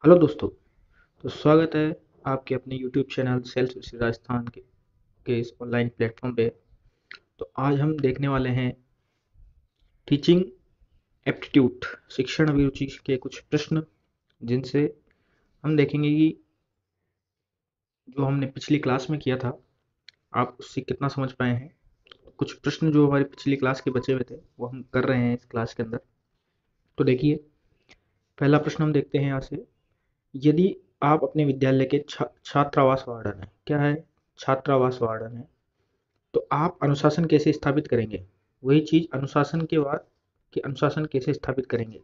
Hello दोस्तों। तो स्वागत है आपके अपने YouTube channel sales with Rajasthan के इस ऑनलाइन प्लेटफॉर्म पे। तो आज हम देखने वाले हैं टीचिंग एप्टीट्यूड, शिक्षण अभिरुचि के कुछ प्रश्न, जिनसे हम देखेंगे कि जो हमने पिछली क्लास में किया था आप उससे कितना समझ पाए हैं। कुछ प्रश्न जो हमारी पिछली क्लास के बचे हुए थे वो हम कर रहे हैं इस क्लास के अंदर। तो देखिए, पहला प्रश्न हम देखते हैं यहाँ से। यदि आप अपने विद्यालय के छात्रावास वार्डन हैं, क्या है, छात्रावास वार्डन है, तो आप अनुशासन कैसे स्थापित करेंगे? वही चीज अनुशासन के बाद कि अनुशासन कैसे स्थापित करेंगे?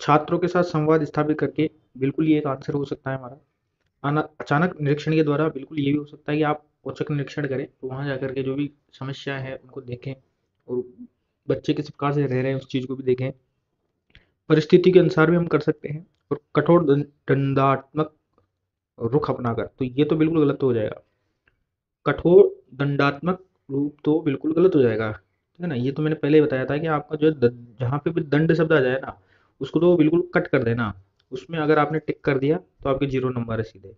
छात्रों के साथ संवाद स्थापित करके, बिल्कुल ये एक आंसर हो सकता है हमारा। अचानक निरीक्षण के द्वारा, बिल्कुल ये भी हो सकता है कि आप औचक निरीक्षण करें, तो वहां जाकर के जो भी समस्या है उनको देखें और बच्चे किस प्रकार से रह रहे हैं उस चीज को भी देखें। परिस्थिति के अनुसार भी हम कर सकते हैं। और कठोर दंडात्मक रुख अपनाकर, तो ये तो बिल्कुल गलत हो जाएगा। कठोर दंडात्मक रूप तो बिल्कुल गलत हो जाएगा, ठीक है ना। ये तो मैंने पहले ही बताया था कि आपका जो जहाँ पे भी दंड शब्द आ जाए ना, उसको तो बिल्कुल कट कर देना। उसमें अगर आपने टिक कर दिया तो आपके 0 नंबर है सीधे।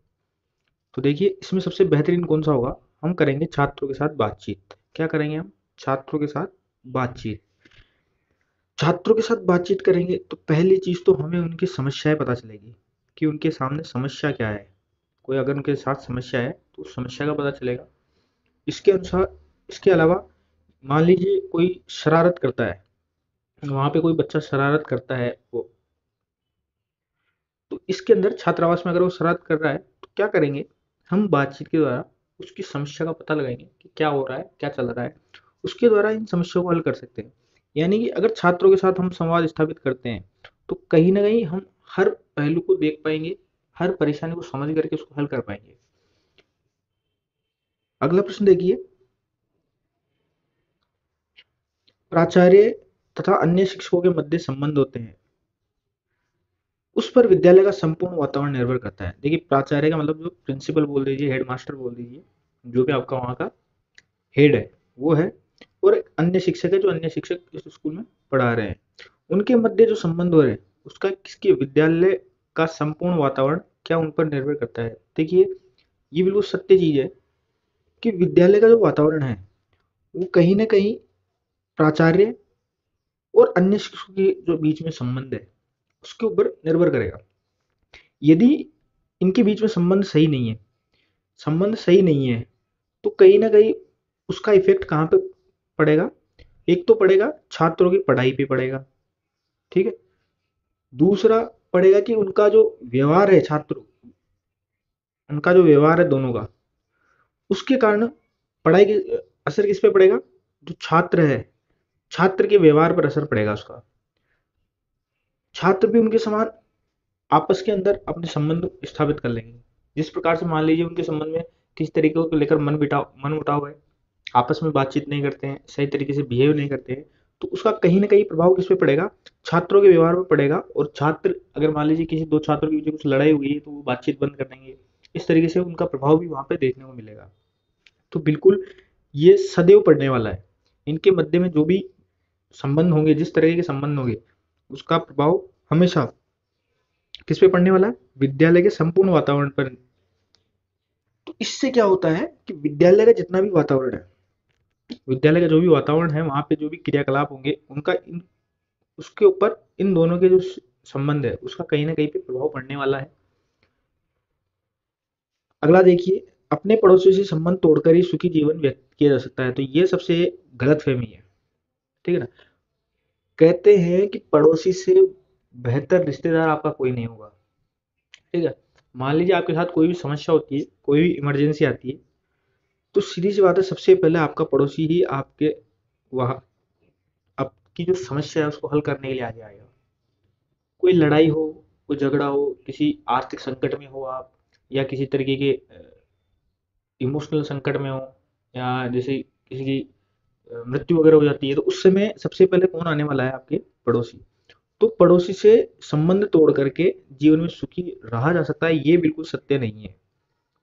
तो देखिए, इसमें सबसे बेहतरीन कौन सा होगा? हम करेंगे छात्रों के साथ बातचीत। क्या करेंगे हम? छात्रों के साथ बातचीत। छात्रों के साथ बातचीत करेंगे तो पहली चीज तो हमें उनकी समस्याएं पता चलेगी कि उनके सामने समस्या क्या है। कोई अगर उनके साथ समस्या है तो उस समस्या का पता चलेगा। इसके अनुसार, इसके अलावा, मान लीजिए कोई शरारत करता है, वहां पे कोई बच्चा शरारत करता है वो, तो इसके अंदर छात्रावास में अगर वो शरारत कर रहा है तो क्या करेंगे? हम बातचीत के द्वारा उसकी समस्या का पता लगाएंगे कि क्या हो रहा है, क्या चल रहा है। उसके द्वारा इन समस्याओं को हल कर सकते हैं। यानी कि अगर छात्रों के साथ हम संवाद स्थापित करते हैं तो कहीं ना कहीं हम हर पहलू को देख पाएंगे, हर परेशानी को समझ करके उसको हल कर पाएंगे। अगला प्रश्न देखिए। प्राचार्य तथा अन्य शिक्षकों के मध्य संबंध होते हैं, उस पर विद्यालय का संपूर्ण वातावरण निर्भर करता है। देखिए, प्राचार्य का मतलब जो प्रिंसिपल बोल दीजिए, हेड मास्टर बोल दीजिए, जो भी आपका वहाँ का हेड है वो है। और एक अन्य शिक्षक है, जो अन्य शिक्षक इस स्कूल में पढ़ा रहे हैं। उनके मध्य जो संबंध हो रहे हैं उसका किसके विद्यालय का संपूर्ण वातावरण क्या उन पर निर्भर करता है? देखिए, ये बिल्कुल सत्य चीज है कि विद्यालय का जो वातावरण है वो कहीं ना कहीं प्राचार्य और अन्य शिक्षकों के जो बीच में संबंध है उसके ऊपर निर्भर करेगा। यदि इनके बीच में संबंध सही नहीं है, संबंध सही नहीं है, तो कहीं ना कहीं उसका इफेक्ट कहाँ पे पड़ेगा? एक तो पड़ेगा छात्रों की पढ़ाई पे पड़ेगा, ठीक है। दूसरा पड़ेगा कि उनका जो व्यवहार है, छात्रों, उनका जो व्यवहार है दोनों का, उसके कारण पढ़ाई के असर किस पे पड़ेगा? जो छात्र है, छात्र के व्यवहार पर असर पड़ेगा उसका। छात्र भी उनके समान आपस के अंदर अपने संबंध स्थापित कर लेंगे। जिस प्रकार से मान लीजिए उनके संबंध में किसी तरीके को लेकर मन मुटाव है, आपस में बातचीत नहीं करते हैं, सही तरीके से बिहेव नहीं करते हैं, तो उसका कहीं ना कहीं प्रभाव किस पे पड़ेगा? छात्रों के व्यवहार पर पड़ेगा। और छात्र, अगर मान लीजिए किसी दो छात्रों के बीच में कुछ लड़ाई हुई है तो वो बातचीत बंद कर देंगे। इस तरीके से उनका प्रभाव भी वहां पे देखने को मिलेगा। तो बिल्कुल ये सदैव पड़ने वाला है। इनके मध्य में जो भी संबंध होंगे, जिस तरह के संबंध होंगे, उसका प्रभाव हमेशा किस पे पड़ने वाला है? विद्यालय के संपूर्ण वातावरण पर। तो इससे क्या होता है कि विद्यालय का जितना भी वातावरण है, विद्यालय का जो भी वातावरण है, वहां पे जो भी क्रियाकलाप होंगे उनका उसके ऊपर इन दोनों के जो संबंध है उसका कहीं ना कहीं पे प्रभाव पड़ने वाला है। अगला देखिए। अपने पड़ोसियों से संबंध तोड़कर ही सुखी जीवन व्यक्त किया जा सकता है, तो ये सबसे गलत फहमी है, ठीक है ना। कहते हैं कि पड़ोसी से बेहतर रिश्तेदार आपका कोई नहीं होगा, ठीक है। मान लीजिए आपके साथ कोई भी समस्या होती है, कोई भी इमरजेंसी आती है, तो सीधी सी बात है, सबसे पहले आपका पड़ोसी ही आपके वहाँ आपकी जो समस्या है उसको हल करने के लिए आगे आएगा। कोई लड़ाई हो, कोई झगड़ा हो, किसी आर्थिक संकट में हो आप, या किसी तरीके के इमोशनल संकट में हो, या जैसे किसी की मृत्यु वगैरह हो जाती है, तो उस समय सबसे पहले कौन आने वाला है? आपके पड़ोसी। तो पड़ोसी से संबंध तोड़ करके जीवन में सुखी रहा जा सकता है, ये बिल्कुल सत्य नहीं है।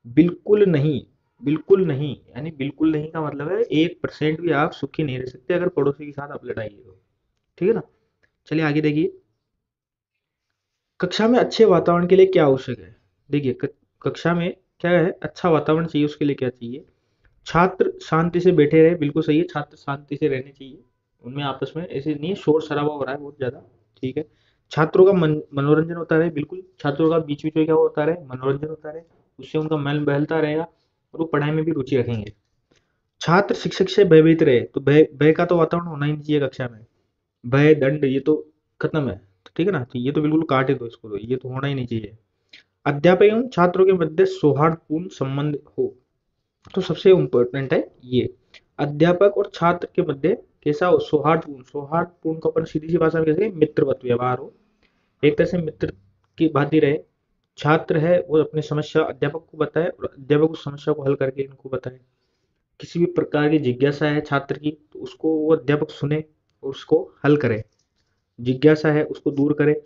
बिल्कुल नहीं, बिल्कुल नहीं। यानी बिल्कुल नहीं का मतलब है 1% भी आप सुखी नहीं रह सकते अगर पड़ोसी के साथ आप लड़ाई है तो, ठीक है ना। चलिए आगे देखिए। कक्षा में अच्छे वातावरण के लिए क्या आवश्यक है? देखिए, कक्षा में क्या है, अच्छा वातावरण चाहिए, उसके लिए क्या चाहिए? छात्र शांति से बैठे रहे, बिल्कुल सही है, छात्र शांति से रहने चाहिए। उनमें आपस में ऐसे नहीं है शोर शराबा हो रहा है बहुत ज्यादा, ठीक है। छात्रों का मनोरंजन होता रहे, बिल्कुल छात्रों का बीच बीच में क्या होता रहे, मनोरंजन होता रहे, उससे उनका मन बहलता रहेगा और वो पढ़ाई में भी रुचि रखेंगे। छात्र शिक्षक से भयभीत रहे, तो भय भय का तो वातावरण होना ही नहीं चाहिए कक्षा में। भय दंड ये तो खत्म है, ठीक है ना, तो ये तो बिल्कुल काट ही दो इसको, तो ये तो होना ही नहीं चाहिए। अध्यापक एवं छात्रों के मध्य सौहार्दपूर्ण संबंध हो, तो सबसे इम्पोर्टेंट है ये। अध्यापक और छात्र के मध्य कैसा हो, सौहार्दपूर्ण। सौहार्दपूर्ण को अपन सीधी सी भाषा में कैसे कहें? मित्रवत व्यवहार हो, एक तरह से मित्र की भांति रहे। छात्र है वो अपनी समस्या अध्यापक को बताए और अध्यापक उस समस्या को हल करके इनको बताए। किसी भी प्रकार की जिज्ञासा है छात्र की, तो उसको वो अध्यापक सुने और उसको हल करे। जिज्ञासा है उसको दूर करे,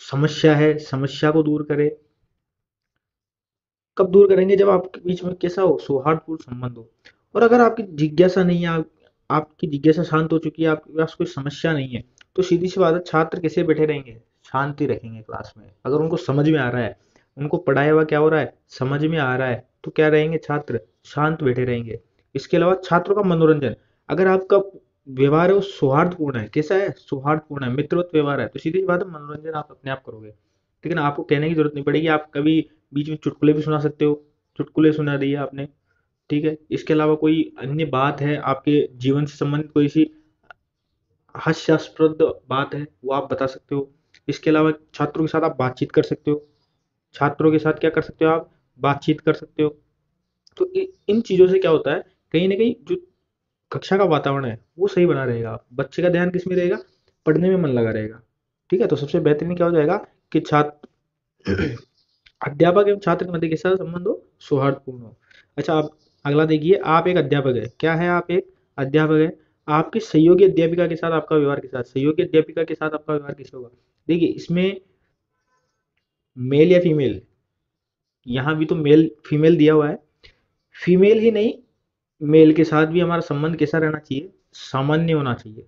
समस्या है समस्या को दूर करे। कब दूर करेंगे? जब आपके बीच में कैसा हो, सौहार्दपूर्ण संबंध हो। और अगर आपकी जिज्ञासा नहीं है, आपकी जिज्ञासा शांत हो चुकी है, आपके पास कोई समस्या नहीं है, तो सीधी सी बात है, छात्र कैसे बैठे रहेंगे? शांति रखेंगे क्लास में। अगर उनको समझ में आ रहा है, उनको पढ़ाया हुआ क्या हो रहा है, समझ में आ रहा है, तो क्या रहेंगे छात्र? शांत बैठे रहेंगे। इसके अलावा छात्रों का मनोरंजन, अगर आपका व्यवहार है वो सौहार्दपूर्ण है, कैसा है, सौहार्दपूर्ण है, मित्रवत व्यवहार है, तो सीधी सी बात है, मनोरंजन आप अपने आप करोगे। ठीक है ना, आपको कहने की जरूरत नहीं पड़ेगी। आप कभी बीच में चुटकुले भी सुना सकते हो, चुटकुले सुना दिए आपने, ठीक है। इसके अलावा कोई अन्य बात है आपके जीवन से संबंधित, कोई सी हास्यास्पद बात है, वो आप बता सकते हो। इसके अलावा छात्रों के साथ आप बातचीत कर सकते हो। छात्रों के साथ क्या कर सकते हो आप? बातचीत कर सकते हो। तो इन चीजों से क्या होता है, कहीं ना कहीं जो कक्षा का वातावरण है वो सही बना रहेगा, बच्चे का ध्यान किस में रहेगा? पढ़ने में मन लगा रहेगा। ठीक है, तो सबसे बेहतरीन क्या हो जाएगा कि छात्र अध्यापक एवं छात्र के मध्य कैसा संबंध हो? सौहार्दपूर्ण हो। अच्छा, आप अगला देखिए, आप एक अध्यापक है, क्या है, आप एक अध्यापक है। आपकी सहयोगी अध्यापिका के साथ आपका व्यवहार के साथ, सहयोगी अध्यापिका के साथ आपका व्यवहार कैसे होगा? देखिए, इसमें मेल या फीमेल, यहाँ भी तो मेल फीमेल दिया हुआ है। फीमेल ही नहीं, मेल के साथ भी हमारा संबंध कैसा रहना चाहिए? सामान्य होना चाहिए।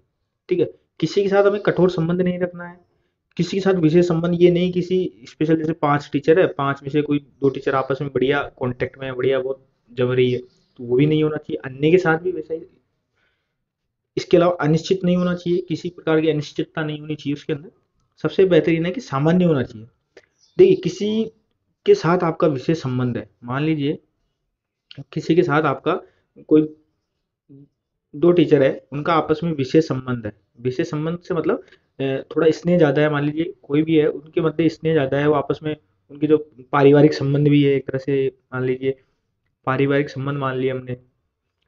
ठीक है, किसी के साथ हमें कठोर संबंध नहीं रखना है, किसी के साथ विशेष संबंध, ये नहीं किसी स्पेशल, जैसे 5 टीचर है, 5 में से कोई 2 टीचर आपस में बढ़िया कांटेक्ट में है, बढ़िया बहुत जम रही है, तो वो भी नहीं होना चाहिए। अन्य के साथ भी वैसा ही। इसके अलावा अनिश्चित नहीं होना चाहिए, किसी प्रकार की अनिश्चितता नहीं होनी चाहिए उसके अंदर। सबसे बेहतरीन है कि सामान्य होना चाहिए। देखिए, किसी के साथ आपका विशेष संबंध है, मान लीजिए किसी के साथ आपका कोई 2 टीचर है, उनका आपस में विशेष संबंध है। विशेष संबंध से मतलब थोड़ा स्नेह ज्यादा है, मान लीजिए कोई भी है उनके मध्य स्नेह ज्यादा है, वो आपस में उनके जो पारिवारिक संबंध भी है एक तरह से, मान लीजिए पारिवारिक संबंध मान लिया हमने।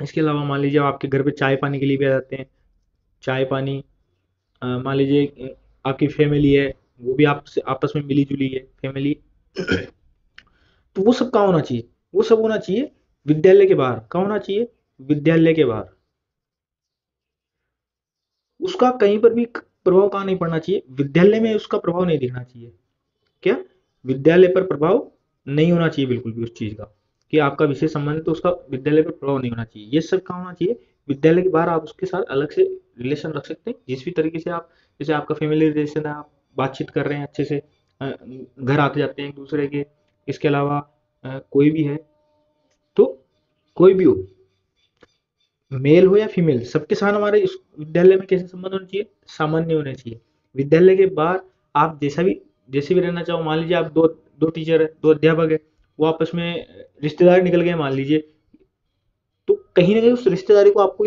इसके अलावा मान लीजिए आपके घर पे चाय पानी के लिए भी आ जाते हैं, चाय पानी। मान लीजिए आपकी फैमिली है, वो भी आपसे आपस में मिली जुली है फैमिली। तो वो सब कहाँ होना चाहिए? वो सब होना चाहिए विद्यालय के बाहर। कहाँ होना चाहिए? विद्यालय के बाहर। उसका कहीं पर भी प्रभाव कहाँ नहीं पड़ना चाहिए? विद्यालय में उसका प्रभाव नहीं दिखना चाहिए। क्या? विद्यालय पर प्रभाव नहीं होना चाहिए बिल्कुल भी उस चीज का, कि आपका विशेष संबंध है तो उसका विद्यालय पर प्रभाव नहीं होना चाहिए। ये सब कहाँ होना चाहिए? विद्यालय के बाहर। आप उसके साथ अलग से रिलेशन रख सकते हैं जिस भी तरीके से आप, जैसे आपका फैमिली रिलेशन है, आप बातचीत कर रहे हैं अच्छे से, घर आते जाते हैं एक दूसरे के। इसके अलावा कोई भी है, तो कोई भी हो, मेल हो या फीमेल, सबके साथ हमारे इस विद्यालय में कैसे संबंध होने चाहिए? सामान्य होने चाहिए। विद्यालय के बाहर आप जैसे भी रहना चाहो, मान लीजिए आप दो दो टीचर है, 2 अध्यापक है, वो आपस में रिश्तेदार निकल गए मान लीजिए, तो कहीं ना कहीं उस रिश्तेदारी को आपको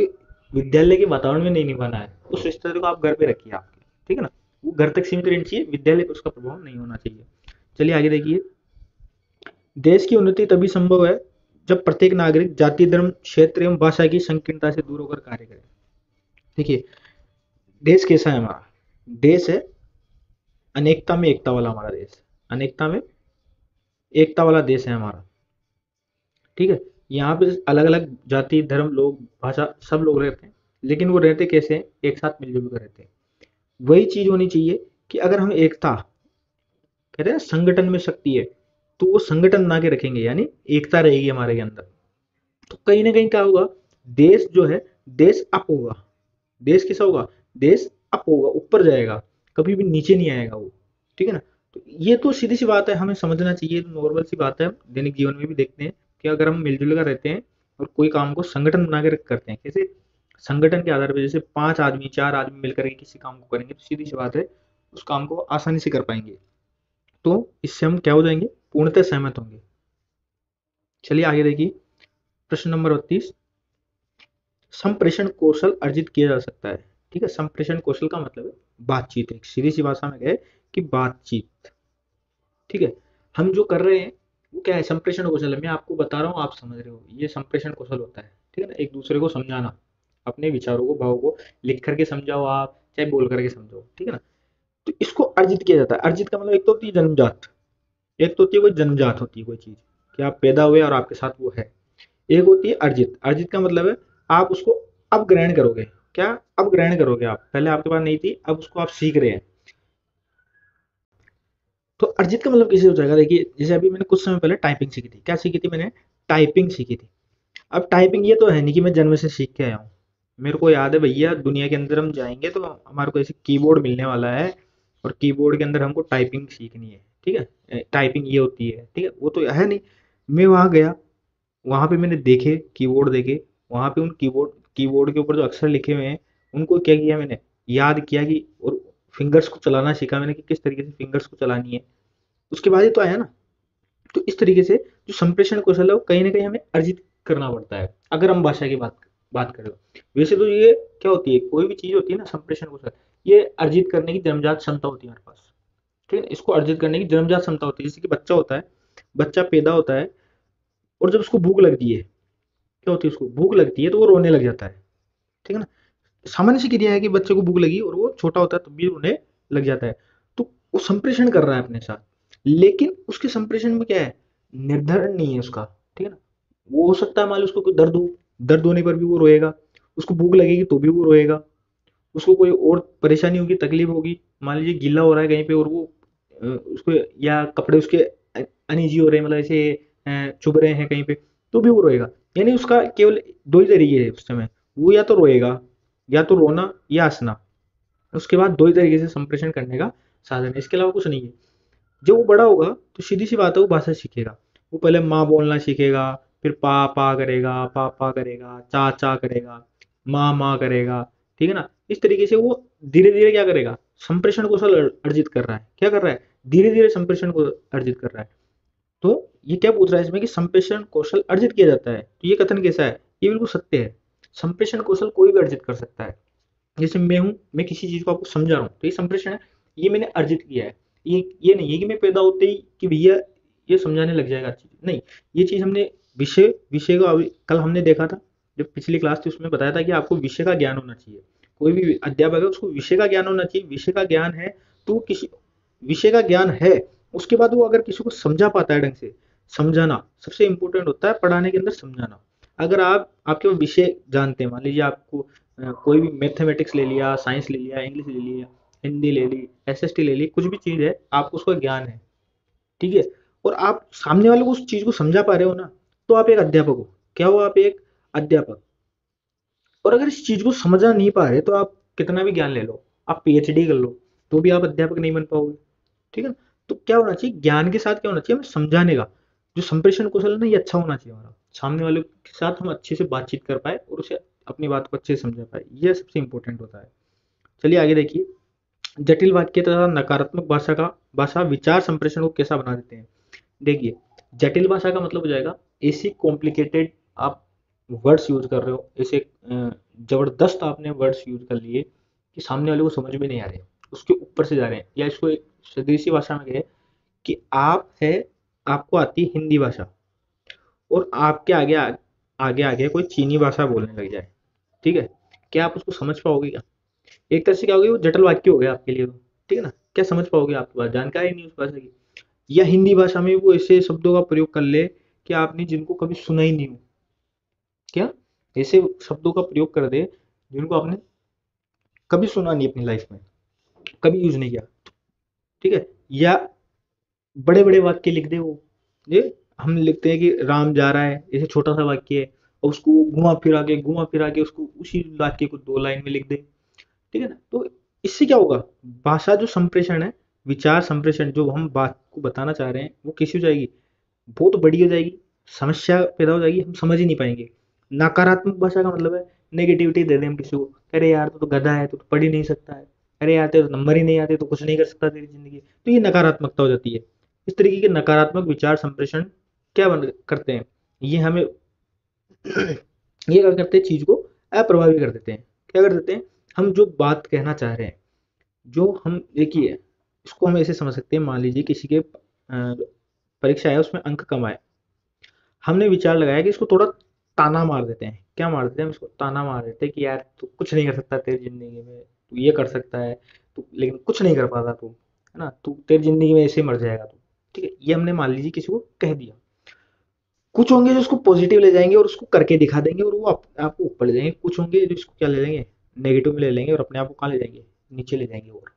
विद्यालय के वातावरण में नहीं निभाना है, उस रिश्तेदारी को आप घर पे रखिए आपके, ठीक है ना। वो घर तक सीमित रहनी चाहिए, विद्यालय पर उसका प्रभाव नहीं होना चाहिए। चलिए आगे देखिए, देश की उन्नति तभी संभव है जब प्रत्येक नागरिक जाति धर्म क्षेत्र एवं भाषा की संकीर्णता से दूर होकर कार्य करे। देखिए, देश कैसा है हमारा? देश है अनेकता में एकता वाला हमारा देश, अनेकता में एकता वाला देश है हमारा। ठीक है, यहाँ पे अलग अलग जाति धर्म लोग भाषा सब लोग रहते हैं, लेकिन वो रहते कैसे हैं? एक साथ मिलजुल कर रहते हैं। वही चीज होनी चाहिए कि अगर हम एकता, कहते हैं ना संगठन में शक्ति है, तो वो संगठन बना के रखेंगे, यानी एकता रहेगी हमारे अंदर, तो कहीं ना कहीं क्या होगा? देश जो है, देश अप होगा। देश कैसा होगा? देश अप होगा, ऊपर जाएगा, कभी भी नीचे नहीं आएगा वो। ठीक है ना। तो ये तो सीधी सी बात है, हमें समझना चाहिए, नॉर्मल सी बात है, दैनिक जीवन में भी देखते हैं कि अगर हम मिलजुल कर रहते हैं और कोई काम को संगठन बना कर करते हैं, कैसे संगठन के आधार पर, जैसे 5 आदमी 4 आदमी मिलकर के किसी काम को करेंगे तो सीधी सी बात है उस काम को आसानी से कर पाएंगे। तो इससे हम क्या हो जाएंगे, पूर्णतः सहमत होंगे। चलिए आगे देखिए, प्रश्न नंबर 32, संप्रेषण कौशल अर्जित किया जा सकता है। ठीक है, संप्रेषण कौशल का मतलब है बातचीत, एक सीधी सी भाषा में कहे कि बातचीत। ठीक है, हम जो कर रहे हैं वो क्या है, संप्रेषण कौशल है, मैं आपको बता रहा हूँ आप समझ रहे हो, ये संप्रेषण कौशल होता है। ठीक है ना, एक दूसरे को समझाना, अपने विचारों को भावों को लिख करके समझाओ आप, चाहे बोल करके समझाओ। ठीक है ना, तो इसको अर्जित किया जाता है। अर्जित का मतलब एक तो होती है जन्मजात, एक तो होती है कोई जन्मजात होती है कोई चीज कि आप पैदा हुए और आपके साथ वो है। एक होती है अर्जित, अर्जित का मतलब है आप उसको अब ग्रहण करोगे। क्या, अब ग्रहण करोगे आप, पहले आपके पास नहीं थी, अब उसको आप सीख रहे हैं। तो अर्जित का मतलब कैसे हो जाएगा, देखिए जैसे अभी मैंने कुछ समय पहले टाइपिंग सीखी थी, क्या सीखी थी मैंने, टाइपिंग सीखी थी। अब टाइपिंग ये तो है नहीं कि मैं जन्म से सीख के आया हूँ, मेरे को याद है भैया, दुनिया के अंदर हम जाएंगे तो हमारे को ऐसे कीबोर्ड मिलने वाला है और कीबोर्ड के अंदर हमको टाइपिंग सीखनी है। ठीक है, टाइपिंग ये होती है, ठीक है, वो तो है नहीं। मैं वहां गया, वहां पे मैंने देखे कीबोर्ड देखे, वहां पे उन कीबोर्ड कीबोर्ड के ऊपर जो अक्षर लिखे हुए हैं उनको क्या किया मैंने, याद किया कि, और फिंगर्स को चलाना सीखा मैंने कि किस तरीके से फिंगर्स को चलानी है। उसके बाद ही तो आया ना। तो इस तरीके से जो संप्रेषण कौशल है वो कहीं ना कहीं हमें अर्जित करना पड़ता है, अगर हम भाषा की बात करें तो। वैसे तो ये क्या होती है, कोई भी चीज होती है ना संप्रेषण कौशल, ये अर्जित करने की जन्मजात क्षमता होती है हमारे पास। ठीक है, इसको अर्जित करने की जन्मजात क्षमता होती है। जैसे कि बच्चा होता है, बच्चा पैदा होता है और जब उसको भूख लगती है, क्या होती है, उसको भूख लगती है तो वो रोने लग जाता है। ठीक है ना, सामान्य सी क्रिया है कि बच्चे को भूख लगी और वो छोटा होता है तब भी रोने लग जाता है। तो वो संप्रेषण कर रहा है अपने साथ, लेकिन उसके संप्रेषण में क्या है, निर्धारण नहीं है उसका। ठीक है ना, वो हो सकता है मान लो उसको कोई दर्द हो, दर्द होने पर भी वो रोएगा, उसको भूख लगेगी तो भी वो रोएगा, उसको कोई और परेशानी होगी, तकलीफ होगी, मान लीजिए गीला हो रहा है कहीं पे और वो उसको, या कपड़े उसके अनईजी हो रहे हैं, मतलब ऐसे चुभ रहे हैं कहीं पे, तो भी वो रोएगा। यानी उसका केवल दो ही तरीके है उस समय, वो या तो रोएगा, या तो रोना या हंसना। उसके बाद दो ही तरीके से संप्रेषण करने का साधन है, इसके अलावा कुछ नहीं है। जब वो बड़ा होगा तो सीधी सी बात है वो भाषा सीखेगा। वो पहले माँ बोलना सीखेगा, फिर पा करेगा, पा करेगा, चा करेगा, माँ करेगा। ठीक है ना, इस तरीके से वो धीरे धीरे क्या करेगा, संप्रेषण कौशल अर्जित कर रहा है। क्या कर रहा है, धीरे धीरे संप्रेषण को अर्जित कर रहा है। तो ये क्या पूछ रहा है इसमें कि संप्रेषण कौशल अर्जित किया जाता है, तो ये कथन कैसा है, ये बिल्कुल सत्य है। संप्रेषण कौशल कोई भी अर्जित कर सकता है। जैसे मैं हूँ, मैं किसी चीज को आपको समझा रहा हूँ तो ये संप्रेषण है, ये मैंने अर्जित किया है। ये नहीं है कि मैं पैदा होते ही कि भैया ये समझाने लग जाएगा चीज, नहीं। ये चीज हमने विषय विषय को अभी कल हमने देखा था, जब पिछली क्लास थी उसमें बताया था कि आपको विषय का ज्ञान होना चाहिए। कोई भी अध्यापक है उसको विषय का ज्ञान होना चाहिए, विषय का ज्ञान है तो किसी विषय का ज्ञान है, उसके बाद वो अगर किसी को समझा पाता है ढंग से, समझाना सबसे इंपॉर्टेंट होता है पढ़ाने के अंदर, समझाना। अगर आप आपके विषय जानते हैं, मान लीजिए आपको कोई भी मैथमेटिक्स ले लिया, साइंस ले लिया, इंग्लिश ले लिया, हिंदी ले ली, एसएसटी ले ली, कुछ भी चीज है आपको उसका ज्ञान है। ठीक है, और आप सामने वाले को उस चीज को समझा पा रहे हो ना, तो आप एक अध्यापक हो। क्या हो, आप एक अध्यापक। और अगर इस चीज को समझा नहीं पा रहे तो आप कितना भी ज्ञान ले लो, आप पीएचडी कर लो, तो भी आप अध्यापक नहीं बन पाओगे। ठीक है ना, तो क्या होना चाहिए, ज्ञान के साथ क्या होना चाहिए, हमें समझाने का जो संप्रेषण कौशल है ना, ये अच्छा होना चाहिए हमारा, सामने वाले के साथ हम अच्छे से बातचीत कर पाए और उसे अपनी बात को अच्छे से समझा पाए, ये सबसे इंपॉर्टेंट होता है। चलिए आगे देखिए, जटिल वाक्य तथा नकारात्मक भाषा विचार संप्रेषण को कैसा बना देते हैं। देखिए, जटिल भाषा का मतलब हो जाएगा ऐसी कॉम्प्लिकेटेड आप वर्ड्स यूज कर रहे हो, ऐसे जबरदस्त आपने वर्ड्स यूज कर लिए कि सामने वाले को समझ में नहीं आ रहे, उसके ऊपर से जा रहे हैं। या इसको एक स्वदेशी भाषा में कहे कि आप है, आपको आती है हिंदी भाषा और आपके आगे आगे कोई चीनी भाषा बोलने लग जाए, ठीक है, क्या आप उसको समझ पाओगे क्या। एक तरह से क्या होगी, वो जटिल वाक्य हो गया आपके लिए, ठीक है ना, क्या समझ पाओगे, आपके पास जानकारी नहीं उस भाषा की। या हिंदी भाषा में वो ऐसे शब्दों का प्रयोग कर ले कि आपने जिनको कभी सुना ही नहीं हो, क्या ऐसे शब्दों का प्रयोग कर दे जिनको आपने कभी सुना नहीं अपनी लाइफ में, कभी यूज नहीं किया। ठीक है, या बड़े बड़े वाक्य लिख दे वो, ये हम लिखते हैं कि राम जा रहा है, ऐसे छोटा सा वाक्य है और उसको घुमा फिरा के उसको उसी वाक्य को 2 लाइन में लिख दे। ठीक है ना, तो इससे क्या होगा, भाषा जो संप्रेषण है विचार संप्रेषण जो हम बात को बताना चाह रहे हैं वो कैसी हो जाएगी, बहुत बड़ी हो जाएगी, समस्या पैदा हो जाएगी, हम समझ ही नहीं पाएंगे। नकारात्मक भाषा का मतलब है नेगेटिविटी दे दें हम किसी को, अरे यार तू तो गधा है, तू तो पढ़ ही नहीं सकता है, अरे यार तेरे तो नंबर ही नहीं आते, तो कुछ नहीं कर सकता तेरी जिंदगी, तो ये नकारात्मकता हो जाती है। इस तरीके के नकारात्मक विचार संप्रेषण क्या करते हैं, ये हमें ये क्या करते हैं, चीज को अप्रभावी कर देते हैं। क्या कर देते हैं, हम जो बात कहना चाह रहे हैं, जो हम देखिए, इसको हम ऐसे समझ सकते हैं, मान लीजिए किसी के परीक्षा है उसमें अंक कम आए, हमने विचार लगाया कि इसको थोड़ा ताना मार देते हैं। क्या मार देते हैं हम इसको, ताना मार देते हैं कि यार तू कुछ नहीं कर सकता तेरी जिंदगी में, तू ये कर सकता है, तू लेकिन कुछ नहीं कर पाता तू, है ना, तू तेरी जिंदगी में ऐसे ही मर जाएगा तू। ठीक है, ये हमने मान लीजिए किसी को कह दिया। कुछ होंगे जो उसको पॉजिटिव ले जाएंगे और उसको करके दिखा देंगे और वो आपको ऊपर ले जाएंगे, कुछ होंगे जो इसको क्या ले लेंगे, नेगेटिव में ले लेंगे और अपने आप को कहाँ ले जाएंगे, नीचे ले जाएंगे। और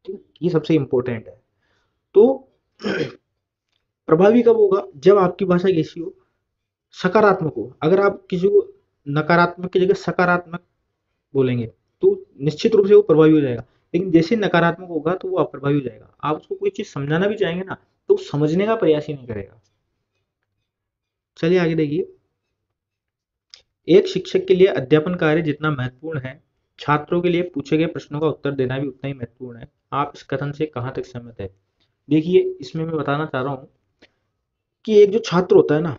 ठीक है, ये सबसे इंपॉर्टेंट है। तो प्रभावी कब होगा, जब आपकी भाषा कैसी हो, सकारात्मक हो। अगर आप किसी को नकारात्मक की जगह सकारात्मक बोलेंगे तो निश्चित रूप से वो प्रभावी हो जाएगा, लेकिन जैसे नकारात्मक होगा तो वो अप्रभावी हो जाएगा। आप उसको कोई चीज समझाना भी चाहेंगे ना तो वो समझने का प्रयास ही नहीं करेगा। चलिए आगे देखिए, एक शिक्षक के लिए अध्यापन कार्य जितना महत्वपूर्ण है, छात्रों के लिए पूछे गए प्रश्नों का उत्तर देना भी उतना ही महत्वपूर्ण है। आप इस कथन से कहां तक सहमत है। देखिए, इसमें मैं बताना चाह रहा हूं कि एक जो छात्र होता है ना,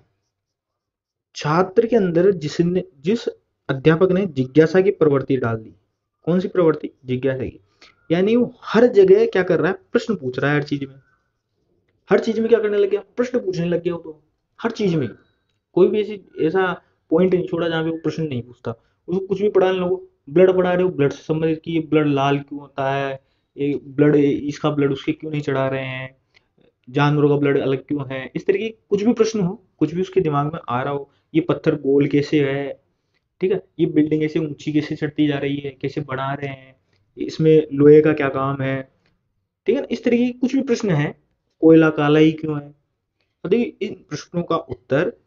छात्र के अंदर जिस अध्यापक ने जिज्ञासा की प्रवृत्ति डाल दी, कौन सी प्रवृत्ति, जिज्ञासा की, यानी वो हर जगह क्या कर रहा है, प्रश्न पूछ रहा है। हर चीज में, हर चीज में क्या करने लग गया, प्रश्न पूछने लग गया। वो तो हर चीज में कोई भी ऐसी ऐसा पॉइंट नहीं छोड़ा जहाँ पे वो प्रश्न नहीं पूछता। उसको कुछ भी पढ़ाने लगो, ब्लड पढ़ा रहे हो, ब्लड से संबंधित कि ये ब्लड लाल क्यों होता है, ये ब्लड, इसका ब्लड उसके क्यों नहीं चढ़ा रहे हैं, जानवरों का ब्लड अलग क्यों है, इस तरीके कुछ भी प्रश्न हो, कुछ भी उसके दिमाग में आ रहा हो, ये पत्थर गोल कैसे है, ठीक है, ये बिल्डिंग ऐसे ऊंची कैसे चढ़ती जा रही है, कैसे बढ़ा रहे हैं, इसमें लोहे का क्या काम है, ठीक है ना, इस तरीके के कुछ भी प्रश्न है, कोयला काला ही क्यों है। तो देखिए, इन प्रश्नों का उत्तर,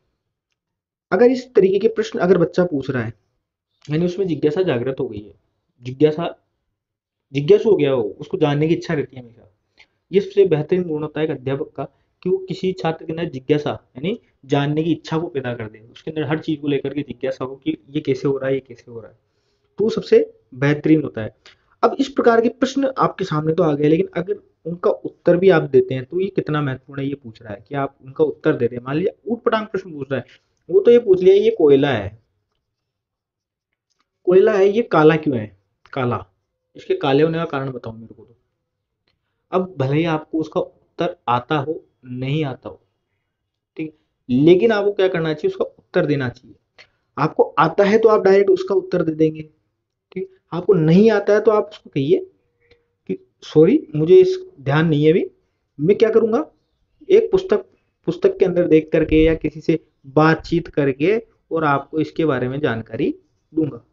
अगर इस तरीके के प्रश्न अगर बच्चा पूछ रहा है, यानी उसमें जिज्ञासा जागृत हो गई है, जिज्ञासा, जिज्ञासु हो गया, वो उसको जानने की इच्छा रहती है हमेशा। ये सबसे बेहतरीन गुण होता है एक अध्यापक का, कि वो किसी छात्र के अंदर जिज्ञासा यानी जानने की इच्छा को पैदा कर दे, उसके अंदर हर चीज को लेकर के जिज्ञासा हो कि ये कैसे हो रहा है, ये कैसे हो रहा है, तो वो सबसे बेहतरीन होता है। अब इस प्रकार के प्रश्न आपके सामने तो आ गए, लेकिन अगर उनका उत्तर भी आप देते हैं तो ये कितना महत्वपूर्ण है, ये पूछ रहा है कि आप उनका उत्तर दे रहे हैं। मान लीजिए ऊट पटांग प्रश्न पूछ रहा है, वो तो ये पूछ लिया ये कोयला है, कोयला है, ये काला क्यों है, काला, इसके काले होने का कारण बताओ मेरे को। तो अब भले ही आपको उसका उत्तर आता हो, नहीं आता हो, ठीक है, लेकिन आपको क्या करना चाहिए, उसका उत्तर देना चाहिए। आपको आता है तो आप डायरेक्ट उसका उत्तर दे देंगे, ठीक, आपको नहीं आता है तो आप उसको कहिए कि सॉरी मुझे इस ध्यान नहीं है अभी, मैं क्या करूंगा, एक पुस्तक पुस्तक के अंदर देख करके या किसी से बातचीत करके और आपको इसके बारे में जानकारी दूंगा।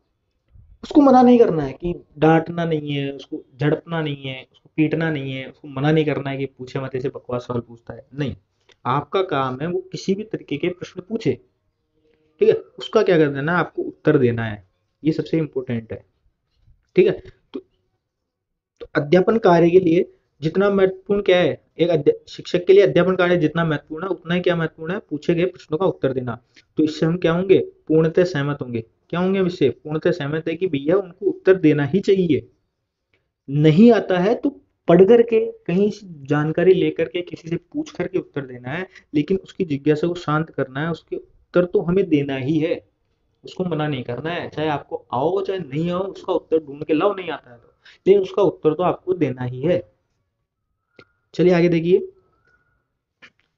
उसको मना नहीं करना है कि डांटना नहीं है, उसको झड़पना नहीं है, उसको पीटना नहीं है, उसको मना नहीं करना है कि पूछे मत, ऐसे बकवास सवाल पूछता है, नहीं। आपका काम है वो किसी भी तरीके के प्रश्न पूछे, ठीक है, उसका क्या कर देना है, आपको उत्तर देना है, ये सबसे इंपॉर्टेंट है। ठीक है, तो अध्यापन कार्य के लिए जितना महत्वपूर्ण क्या है, एक शिक्षक के लिए अध्यापन कार्य जितना महत्वपूर्ण है उतना ही क्या महत्वपूर्ण है, पूछे गए प्रश्नों का उत्तर देना। तो इससे हम क्या होंगे, पूर्णतः सहमत होंगे। क्या होंगे हम इससे पूर्णतः सहमत है कि भैया उनको उत्तर देना ही चाहिए। नहीं आता है तो पढ़ करके, कहीं से जानकारी लेकर के, किसी से पूछ करके उत्तर देना है, लेकिन उसकी जिज्ञासा को शांत करना है, उसके उत्तर तो हमें देना ही है, उसको मना नहीं करना है, चाहे आपको आओ चाहे नहीं आओ, उसका उत्तर ढूंढ के लाओ, नहीं आता है तो, लेकिन उसका उत्तर तो आपको देना ही है। चलिए आगे देखिए,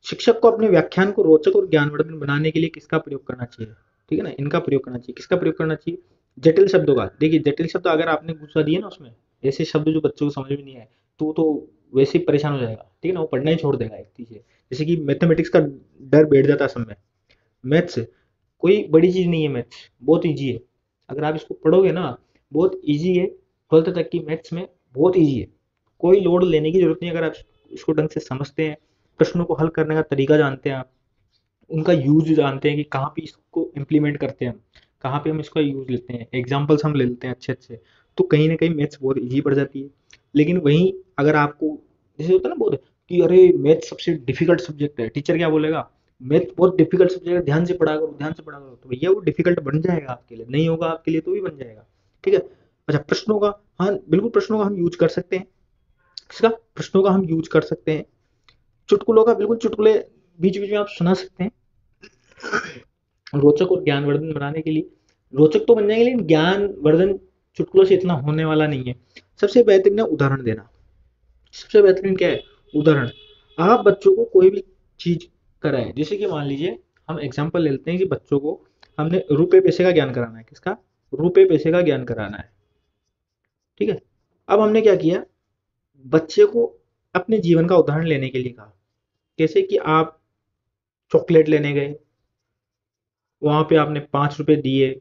शिक्षक को अपने व्याख्यान को रोचक और ज्ञानवर्धक बनाने के लिए किसका प्रयोग करना चाहिए। ठीक है ना, इनका प्रयोग करना चाहिए, किसका प्रयोग करना चाहिए, जटिल शब्दों का। देखिए जटिल शब्द अगर आपने घुसा दिए ना उसमें, ऐसे शब्द जो बच्चों को समझ में नहीं आए, तो वैसे ही परेशान हो जाएगा, ठीक है ना, वो पढ़ना ही छोड़ देगा एक चीज। जैसे कि मैथमेटिक्स का डर बैठ जाता है सब में, मैथ्स कोई बड़ी चीज नहीं है, मैथ्स बहुत ईजी है, अगर आप इसको पढ़ोगे ना, बहुत ईजी है, 12th तक की मैथ्स में बहुत ईजी है, कोई लोड लेने की जरूरत नहीं। अगर आप इसको ढंग से समझते हैं, प्रश्नों को हल करने का तरीका जानते हैं आप, उनका यूज जानते हैं कि कहाँ पे इसको इम्प्लीमेंट करते हैं हम, कहाँ पे हम इसका यूज लेते हैं, एग्जाम्पल्स हम ले लेते हैं अच्छे अच्छे, तो कहीं ना कहीं मैथ्स बहुत ईजी पड़ जाती है। लेकिन वहीं अगर आपको जैसे होता है ना बहुत कि अरे मैथ सबसे डिफिकल्ट सब्जेक्ट है, टीचर क्या बोलेगा, मैथ बहुत डिफिकल्ट सब्जेक्ट है, ध्यान से पढ़ा करो, ध्यान से पढ़ा करो, तो भैया वो डिफिकल्ट बन जाएगा आपके लिए, नहीं होगा आपके लिए तो भी बन जाएगा। ठीक है। अच्छा, प्रश्नों का, हाँ बिल्कुल प्रश्नों का हम यूज कर सकते हैं। किसका? प्रश्नों का हम यूज कर सकते हैं। चुटकुलों का बिल्कुल, चुटकुले बीच बीच में आप सुना सकते हैं, रोचक और ज्ञानवर्धन बनाने के लिए। रोचक तो बन जाएंगे लेकिन ज्ञानवर्धन चुटकुलों से इतना होने वाला नहीं है। सबसे बेहतरीन है उदाहरण देना। सबसे बेहतरीन क्या है? उदाहरण। आप बच्चों को कोई भी चीज कराएं, जैसे कि मान लीजिए हम एग्जांपल ले लेते हैं कि बच्चों को हमने रुपए पैसे का ज्ञान कराना है। किसका? रुपए पैसे का ज्ञान कराना है। ठीक है। अब हमने क्या किया, बच्चे को अपने जीवन का उदाहरण लेने के लिए कहा। कैसे कि आप चॉकलेट लेने गए, वहां पे आपने 5 रुपए दिए,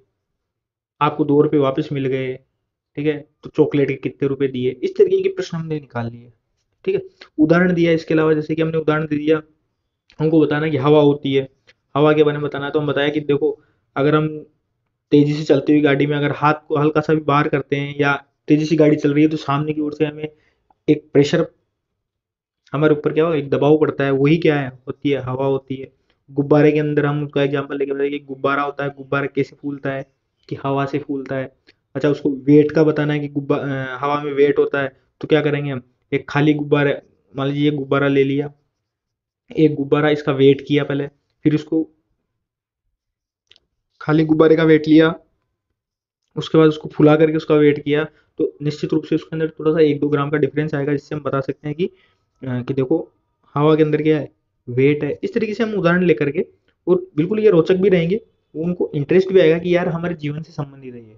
आपको 2 रुपए वापस मिल गए। ठीक है, तो चॉकलेट के कितने रुपए दिए, इस तरीके के प्रश्न हमने निकाल लिए। ठीक है। उदाहरण दिया। इसके अलावा जैसे कि हमने उदाहरण दे दिया, हमको बताना कि हवा होती है, हवा के बारे में बताना है, तो हम बताया कि देखो, अगर हम तेजी से चलती हुई गाड़ी में अगर हाथ को हल्का सा भी बाहर करते हैं, या तेजी से गाड़ी चल रही है, तो सामने की ओर से हमें एक प्रेशर, हमारे ऊपर क्या हो, एक दबाव पड़ता है, वही क्या है, होती है, हवा होती है। गुब्बारे के अंदर हम उसका एग्जांपल लेके बताएंगे कि गुब्बारा होता है, गुब्बारा कैसे फूलता है, कि हवा से फूलता है। अच्छा, उसको वेट का बताना है कि हवा में वेट होता है, तो क्या करेंगे हम, एक खाली गुब्बारा, मान लीजिए ये गुब्बारा ले लिया, एक गुब्बारा, इसका वेट किया पहले, फिर उसको, खाली गुब्बारे का वेट लिया, उसके बाद उसको फुला करके उसका वेट किया, तो निश्चित रूप से उसके अंदर थोड़ा सा 1-2 ग्राम का डिफरेंस आएगा, जिससे हम बता सकते हैं कि देखो, हवा के अंदर क्या है, वेट है। इस तरीके से हम उदाहरण लेकर के, और बिल्कुल ये रोचक भी रहेंगे, उनको इंटरेस्ट भी आएगा कि यार हमारे जीवन से संबंधित है ये।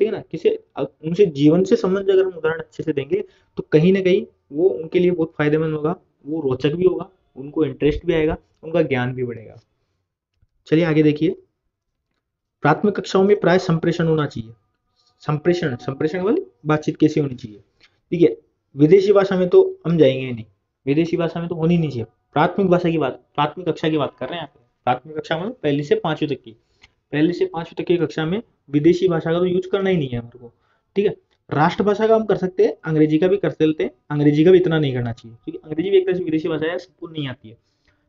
ठीक है ना, उनसे जीवन से संबंधित अगर हम उदाहरण अच्छे से देंगे, तो कहीं ना कहीं वो उनके लिए बहुत फायदेमंद होगा, वो रोचक भी होगा, उनको इंटरेस्ट भी आएगा, उनका ज्ञान भी बढ़ेगा। चलिए आगे देखिए। प्राथमिक कक्षाओं में प्राय संप्रेषण होना चाहिए। संप्रेषण, संप्रेषण वाली बातचीत कैसी होनी चाहिए? ठीक है। विदेशी भाषा में तो हम जाएंगे ही नहीं, विदेशी भाषा में तो होनी नहीं चाहिए। प्राथमिक भाषा की बात, प्राथमिक कक्षा की बात कर रहे हैं आप। प्राथमिक कक्षा में पहली से पांचवी तक की, पहली से पांचवी तक की कक्षा में विदेशी भाषा का तो यूज करना ही नहीं है हमारे को। ठीक है। राष्ट्रभाषा का हम कर सकते हैं, अंग्रेजी का भी कर लेते हैं, अंग्रेजी का भी इतना नहीं करना चाहिए, क्योंकि अंग्रेजी भी एक तरह से विदेशी भाषा है, सबको नहीं आती है।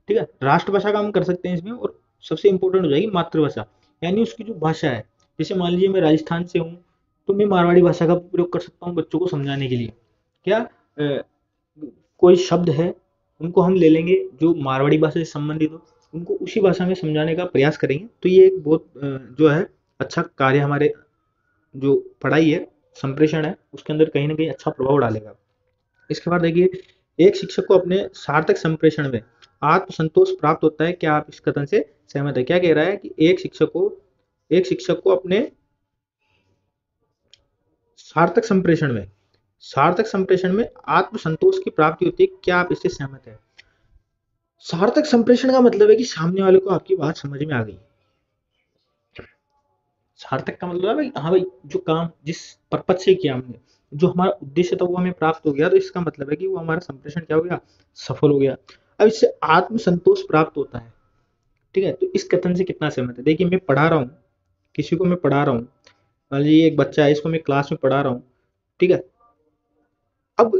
ठीक है। राष्ट्रभाषा का हम कर सकते हैं इसमें, और सबसे इंपॉर्टेंट हो जाएगी मातृभाषा, यानी उसकी जो भाषा है। जैसे मान लीजिए मैं राजस्थान से हूँ, तो मैं मारवाड़ी भाषा का प्रयोग कर सकता हूँ बच्चों को समझाने के लिए। क्या कोई शब्द है, उनको हम ले लेंगे जो मारवाड़ी भाषा से संबंधित हो, उनको उसी भाषा में समझाने का प्रयास करेंगे, तो ये एक बहुत जो है अच्छा कार्य, हमारे जो पढ़ाई है, संप्रेषण है, उसके अंदर कहीं ना कहीं अच्छा प्रभाव डालेगा। इसके बाद देखिए, एक शिक्षक को अपने सार्थक संप्रेषण में आत्मसंतोष प्राप्त होता है। क्या आप इस कथन से सहमत है? क्या कह रहा है कि एक शिक्षक को अपने सार्थक संप्रेषण में, सार्थक संप्रेषण में आत्मसंतोष की प्राप्ति होती है। क्या आप इससे सहमत है? सार्थक संप्रेषण का मतलब है कि सामने वाले को आपकी बात समझ में आ गई। सार्थक का मतलब है हाँ भाई, जो काम जिस पर्पज से किया हमने, जो हमारा उद्देश्य था वो हमें प्राप्त हो गया, तो इसका मतलब है कि वो हमारा संप्रेषण क्या हो गया, सफल हो गया। अब इससे आत्मसंतोष प्राप्त होता है। ठीक है। तो इस कथन से कितना सहमत है? देखिए, मैं पढ़ा रहा हूँ, किसी को मैं पढ़ा रहा हूँ, मान लीजिए एक बच्चा है, इसको मैं क्लास में पढ़ा रहा हूँ। ठीक है। अब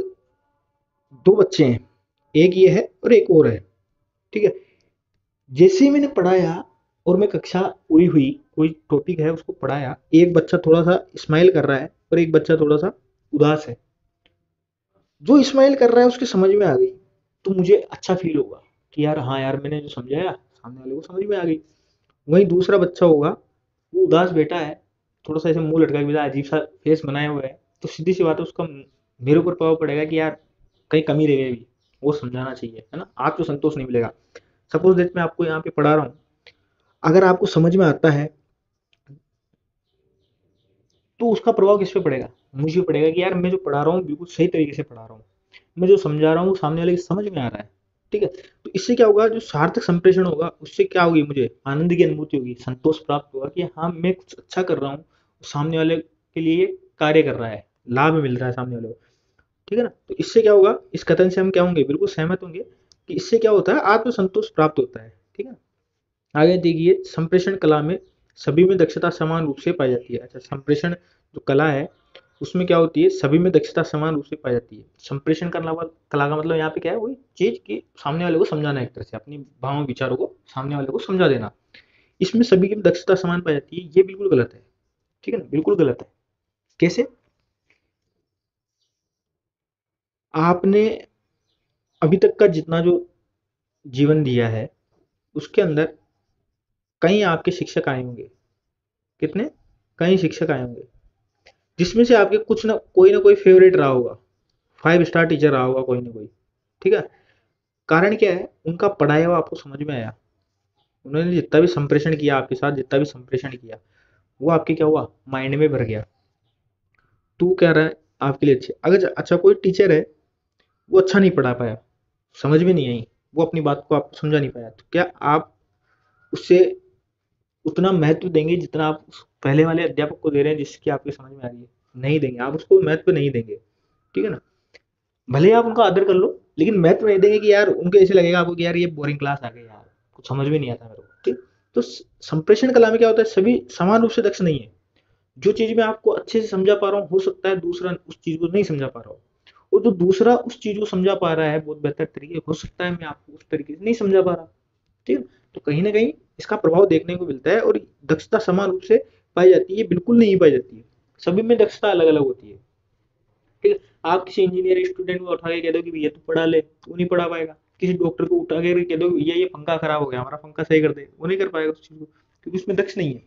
दो बच्चे हैं, एक ये है और एक और है। ठीक है। जैसे ही मैंने पढ़ाया और मैं कक्षा पूरी हुई, कोई टॉपिक है उसको पढ़ाया, एक बच्चा थोड़ा सा स्माइल कर रहा है और एक बच्चा थोड़ा सा उदास है। जो स्माइल कर रहा है उसके समझ में आ गई, तो मुझे अच्छा फील होगा कि यार हाँ यार, मैंने जो समझाया सामने वाले को समझ में आ गई। वहीं दूसरा बच्चा होगा, वो उदास बैठा है, थोड़ा सा ऐसे मुंह लटका के बैठा है, अजीब सा फेस बनाया हुआ है, तो सीधी सी बात है, उसका मेरे ऊपर प्रभाव पड़ेगा कि यार कहीं कमी रह गई, वो समझाना चाहिए, है ना, आपको संतोष नहीं मिलेगा। सपोज दैट मैं आपको यहाँ पे पढ़ा रहा हूँ, अगर आपको समझ में आता है, तो उसका प्रभाव किस पे पड़ेगा? मुझे पड़ेगा कि यार मैं जो पढ़ा रहा हूँ बिल्कुल सही तरीके से पढ़ा रहा हूँ, मैं जो समझा रहा हूँ सामने वाले की समझ में आ रहा है। ठीक है। तो इससे क्या होगा, जो सार्थक संप्रेषण होगा उससे क्या होगी, मुझे आनंद की अनुभूति होगी, संतोष प्राप्त होगा कि हाँ मैं कुछ अच्छा कर रहा हूँ, सामने वाले के लिए कार्य कर रहा है, लाभ मिल रहा है सामने वाले को। ठीक है ना। तो इससे क्या होगा, इस कथन से हम क्या होंगे, बिल्कुल सहमत होंगे कि इससे क्या होता है, आत्मसंतोष प्राप्त होता है। ठीक है। आगे देखिए, संप्रेषण कला में सभी में दक्षता समान रूप से पाई जाती है। अच्छा, संप्रेषण जो कला है उसमें क्या होती है, सभी में दक्षता समान रूप से पाई जाती है। संप्रेषण कला का मतलब यहाँ पे क्या है, वही चीज की सामने वाले को समझाना, एक तरह से अपनी भावों विचारों को सामने वाले को समझा देना। इसमें सभी की दक्षता समान पाई जाती है, ये बिल्कुल गलत है। ठीक है ना, बिल्कुल गलत है। कैसे? आपने अभी तक का जितना जो जीवन दिया है, उसके अंदर कई आपके शिक्षक आए होंगे। कितने? कई शिक्षक आए होंगे, जिसमें से आपके कुछ ना कोई फेवरेट रहा होगा, 5 स्टार टीचर रहा होगा कोई ना कोई। ठीक है। कारण क्या है, उनका पढ़ाया हुआ आपको समझ में आया, उन्होंने जितना भी संप्रेषण किया आपके साथ, जितना भी संप्रेषण किया, वो आपके क्या हुआ, माइंड में भर गया। तू कह रहा है आपके लिए अच्छे, अगर अच्छा कोई टीचर है, वो अच्छा नहीं पढ़ा पाया, समझ में नहीं आई, वो अपनी बात को आपको समझा नहीं पाया, तो क्या आप उससे उतना महत्व देंगे जितना आप उस पहले वाले अध्यापक को दे रहे हैं, जिसकी आपकी समझ में आ रही है? नहीं देंगे, आप उसको महत्व नहीं देंगे। ठीक है ना। भले ही आप उनका आदर कर लो, लेकिन महत्व नहीं देंगे, कि यार उनको ऐसे लगेगा आपको कि यार ये बोरिंग क्लास आ गई यार, कुछ समझ में नहीं आता मेरे को। ठीक। तो संप्रेषण कला में क्या होता है, सभी समान रूप से दक्ष नहीं है। जो चीज मैं आपको अच्छे से समझा पा रहा हूँ, हो सकता है दूसरा उस चीज को नहीं समझा पा रहा हूँ, और जो दूसरा उस चीज को समझा पा रहा है बहुत बेहतर तरीके, हो सकता है मैं आपको उस तरीके से नहीं समझा पा रहा। ठीक है। तो कहीं ना कहीं इसका प्रभाव देखने को मिलता है, और दक्षता समान रूप से पाई जाती है, बिल्कुल नहीं पाई जाती है। सभी में दक्षता अलग अलग होती है। ठीक है। आप किसी इंजीनियर स्टूडेंट को उठा के कह दो कि भैया तू पढ़ा ले, वो नहीं पढ़ा पाएगा। किसी डॉक्टर को उठा के कह दो कि भैया ये पंखा खराब हो गया, हमारा पंखा सही कर दे, वो नहीं कर पाएगा उस चीज को, क्योंकि उसमें दक्ष नहीं है।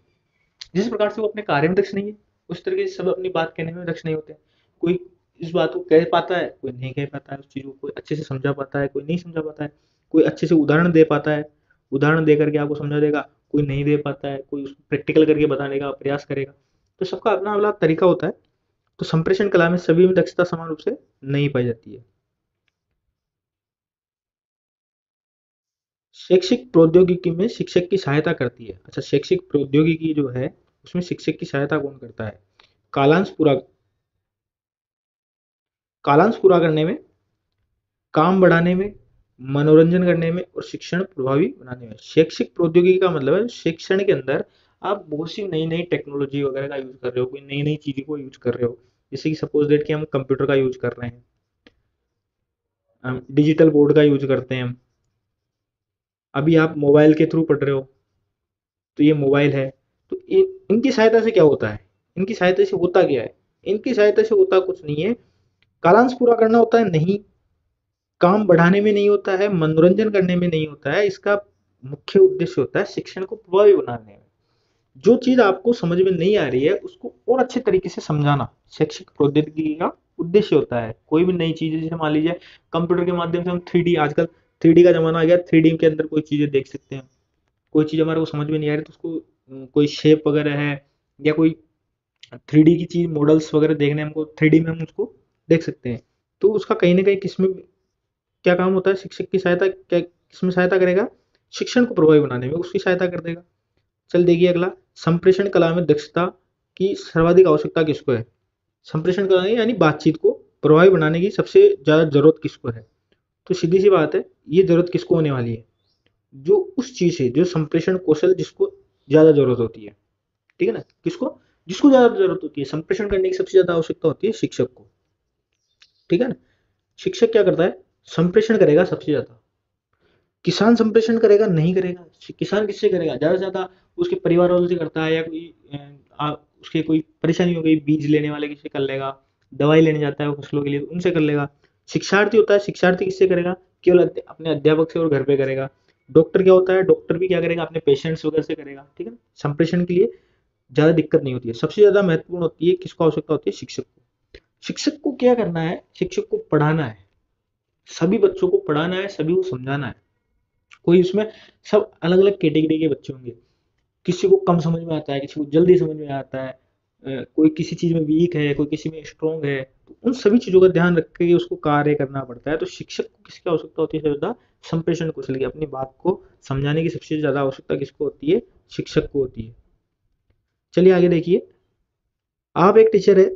जिस प्रकार से वो अपने कार्य में दक्ष नहीं है, उस तरीके से सब अपनी बात कहने में दक्ष नहीं होते। कोई इस बात को कह पाता है, कोई नहीं कह पाता है, उस चीज को कोई अच्छे से समझा पाता है, कोई नहीं समझा पाता है। कोई अच्छे से उदाहरण दे पाता है, उदाहरण दे करके आपको समझा देगा, कोई नहीं दे पाता है, कोई उसको प्रैक्टिकल करके बताने का प्रयास करेगा। तो सबका अपना अपना तरीका होता है। तो संप्रेषण कला में सभी में दक्षता समान रूप से नहीं पाई जाती है। शैक्षिक प्रौद्योगिकी में शिक्षक की सहायता करती है। अच्छा, शैक्षिक प्रौद्योगिकी जो है, उसमें शिक्षक की सहायता कौन करता है? कालांश पूरा कालांश पूरा करने में, काम बढ़ाने में, मनोरंजन करने में, और शिक्षण प्रभावी बनाने में। शैक्षिक प्रौद्योगिकी का मतलब है शिक्षण के अंदर आप बहुत सी नई नई टेक्नोलॉजी वगैरह का यूज कर रहे हो, कोई नई नई चीजों को यूज कर रहे हो। जैसे कि सपोज दैट कि हम कंप्यूटर का यूज कर रहे हैं, हम डिजिटल बोर्ड का यूज करते हैं हम। अभी आप मोबाइल के थ्रू पढ़ रहे हो, तो ये मोबाइल है। तो इनकी सहायता से क्या होता है, इनकी सहायता से होता क्या है? इनकी सहायता से होता कुछ नहीं है। कालांश पूरा करना होता है नहीं, काम बढ़ाने में नहीं होता है, मनोरंजन करने में नहीं होता है। इसका मुख्य उद्देश्य होता है शिक्षण को प्रभावी बनाने में। जो चीज आपको समझ में नहीं आ रही है, उसको और अच्छे तरीके से समझाना शैक्षिक प्रौद्योगिकी का उद्देश्य होता है। कोई भी नई चीज, जैसे मान लीजिए कंप्यूटर के माध्यम से हम 3D, आजकल 3D का जमाना आ गया, 3D के अंदर कोई चीजें देख सकते हैं। कोई चीज हमारे को समझ में नहीं आ रही, तो उसको कोई शेप वगैरह है, या कोई 3D की चीज मॉडल्स वगैरह देखने, हमको 3D में हम उसको देख सकते हैं। तो उसका कहीं ना कहीं किसमें क्या काम होता है, शिक्षक की सहायता क्या किसमें सहायता करेगा? शिक्षण को प्रभावी बनाने में उसकी सहायता कर देगा। चल देखिए अगला, संप्रेषण कला में दक्षता की सर्वाधिक आवश्यकता किसको है? संप्रेषण कला यानी बातचीत को प्रभावी बनाने की सबसे ज्यादा जरूरत किसको है? तो सीधी सी बात है, ये जरूरत किसको होने वाली है? जो उस चीज है, जो संप्रेषण कौशल जिसको ज्यादा जरूरत होती है। ठीक है ना, किसको? जिसको ज्यादा जरूरत होती है, संप्रेषण करने की सबसे ज्यादा आवश्यकता होती है शिक्षक को। ठीक है ना। शिक्षक क्या करता है, संप्रेषण करेगा सबसे ज्यादा। किसान संप्रेषण करेगा नहीं करेगा। किसान किससे करेगा ज्यादा से ज्यादा? उसके परिवार वालों से करता है, या कोई उसके कोई परेशानी हो गई, बीज लेने वाले किससे कर लेगा, दवाई लेने जाता है वो फसलों के लिए, तो उनसे कर लेगा। शिक्षार्थी होता है, शिक्षार्थी किससे करेगा? केवल अपने अध्यापक से और घर पे करेगा। डॉक्टर क्या होता है, डॉक्टर भी क्या करेगा, अपने पेशेंट्स वगैरह से करेगा। ठीक है ना। संप्रेषण के लिए ज्यादा दिक्कत नहीं होती है। सबसे ज्यादा महत्वपूर्ण होती है, किसको आवश्यकता होती है? शिक्षक को। शिक्षक को क्या करना है, शिक्षक को पढ़ाना है, सभी बच्चों को पढ़ाना है, सभी को समझाना है। कोई उसमें सब अलग अलग कैटेगरी के बच्चे होंगे, किसी को कम समझ में आता है, किसी को जल्दी समझ में आता है, कोई किसी चीज में वीक है, कोई किसी में स्ट्रांग है। तो उन सभी चीजों का ध्यान रख के उसको कार्य करना पड़ता है। तो शिक्षक को किसकी आवश्यकता होती है सबसे ज्यादा? संप्रेषण कौशल की, अपनी बात को समझाने की सबसे ज्यादा आवश्यकता किसको होती है? शिक्षक को होती है। चलिए आगे देखिए, आप एक टीचर है,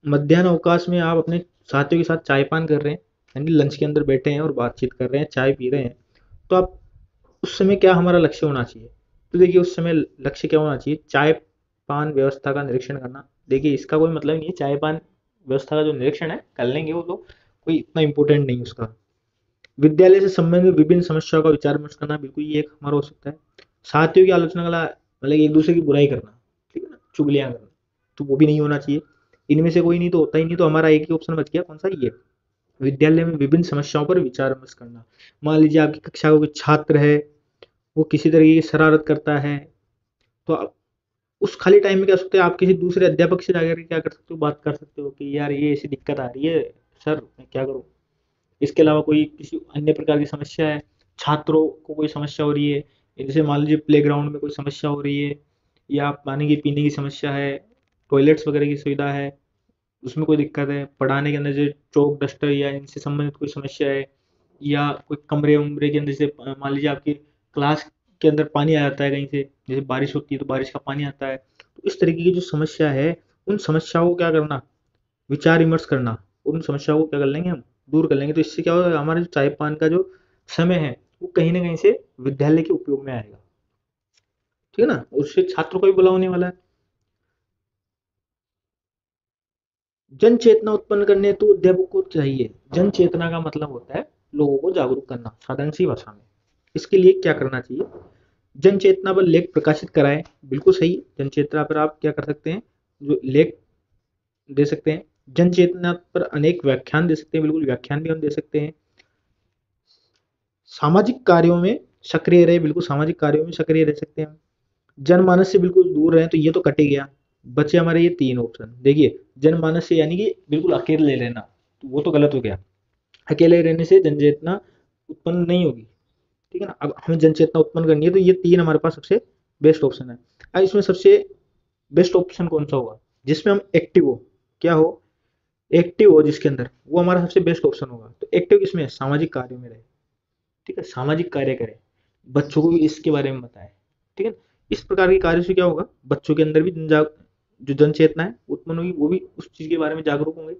मध्याह्न अवकाश में आप अपने साथियों के साथ चाय पान कर रहे हैं, यानी लंच के अंदर बैठे हैं और बातचीत कर रहे हैं, चाय पी रहे हैं। तो आप उस समय क्या हमारा लक्ष्य होना चाहिए? तो देखिए उस समय लक्ष्य क्या होना चाहिए? चाय पान व्यवस्था का निरीक्षण करना। देखिए इसका कोई मतलब नहीं है चाय पान व्यवस्था का जो निरीक्षण है कर लेंगे, वो तो कोई इतना इंपॉर्टेंट नहीं उसका। विद्यालय से संबंधित विभिन्न समस्याओं का विचार विमर्श करना, बिल्कुल ये एक हमारा हो सकता है। साथियों की आलोचना करना, मतलब एक दूसरे की बुराई करना, ठीक है ना, चुगलियां करना, तो वो भी नहीं होना चाहिए। इनमें से कोई नहीं तो होता ही नहीं, तो हमारा एक ही ऑप्शन बच गया, कौन सा, ये। विद्यालय में विभिन्न समस्याओं पर विचार विमर्श करना। मान लीजिए आपकी कक्षा का कोई छात्र है, वो किसी तरीके की शरारत करता है, तो आप उस खाली टाइम में क्या सकते हैं, आप किसी दूसरे अध्यापक से जाकर के क्या कर सकते हो, बात कर सकते हो कि यार ये ऐसी दिक्कत आ रही है, सर मैं क्या करूँ। इसके अलावा कोई किसी अन्य प्रकार की समस्या है, छात्रों को कोई समस्या हो रही है, जैसे मान लीजिए प्लेग्राउंड में कोई समस्या हो रही है, या पानी की पीने की समस्या है, टॉयलेट्स वगैरह की सुविधा है, उसमें कोई दिक्कत है, पढ़ाने के अंदर जैसे चौक डस्टर या इनसे संबंधित कोई समस्या है, या कोई कमरे उमरे के अंदर से मान लीजिए आपकी क्लास के अंदर पानी आ जाता है कहीं से, जैसे बारिश होती है तो बारिश का पानी आता है, तो इस तरीके की जो समस्या है, उन समस्याओं को क्या करना, विचार विमर्श करना, उन समस्याओं को क्या कर लेंगे हम, दूर कर लेंगे। तो इससे क्या होगा, हमारे जो चाय पान का जो समय है वो कहीं ना कहीं से विद्यालय के उपयोग में आएगा, ठीक है ना, उससे छात्रों को भी भला होने वाला है। जन चेतना उत्पन्न करने तो अध्यापक को चाहिए। जन चेतना का मतलब होता है लोगों को जागरूक करना, साधारण सी भाषा में। इसके लिए क्या करना चाहिए, जन चेतना पर लेख प्रकाशित कराएं, बिल्कुल सही। जन चेतना पर आप क्या कर सकते हैं, जो लेख दे सकते हैं। जन चेतना पर अनेक व्याख्यान दे सकते हैं, बिल्कुल व्याख्यान भी हम दे सकते हैं। सामाजिक कार्यों में सक्रिय रहे, बिल्कुल सामाजिक कार्यों में सक्रिय रह सकते हैं हम। जनमानस से बिल्कुल दूर रहे, तो ये तो कट ही गया। बचे हमारे ये तीन ऑप्शन, देखिए जनमानस से यानी कि बिल्कुल अकेले रहना, तो वो तो गलत हो गया। अकेले रहने से जनचेतना उत्पन्न नहीं होगी, ठीक है ना। अब हमें जनचेतना उत्पन्न करनी है, तो ये तीन हमारे पास सबसे बेस्ट ऑप्शन है। अब इसमें सबसे बेस्ट ऑप्शन कौन सा होगा, जिसमें हम एक्टिव हो, क्या हो, एक्टिव हो जिसके अंदर, वो हमारा सबसे बेस्ट ऑप्शन होगा। तो एक्टिव किसमें है, सामाजिक कार्य में रहे, ठीक है, सामाजिक कार्य करें, बच्चों को भी इसके बारे में बताएं, ठीक है। इस प्रकार के कार्य से क्या होगा, बच्चों के अंदर भी जो जन चेतना है उत्पन्न होगी, वो भी उस चीज के बारे में जागरूक होंगे।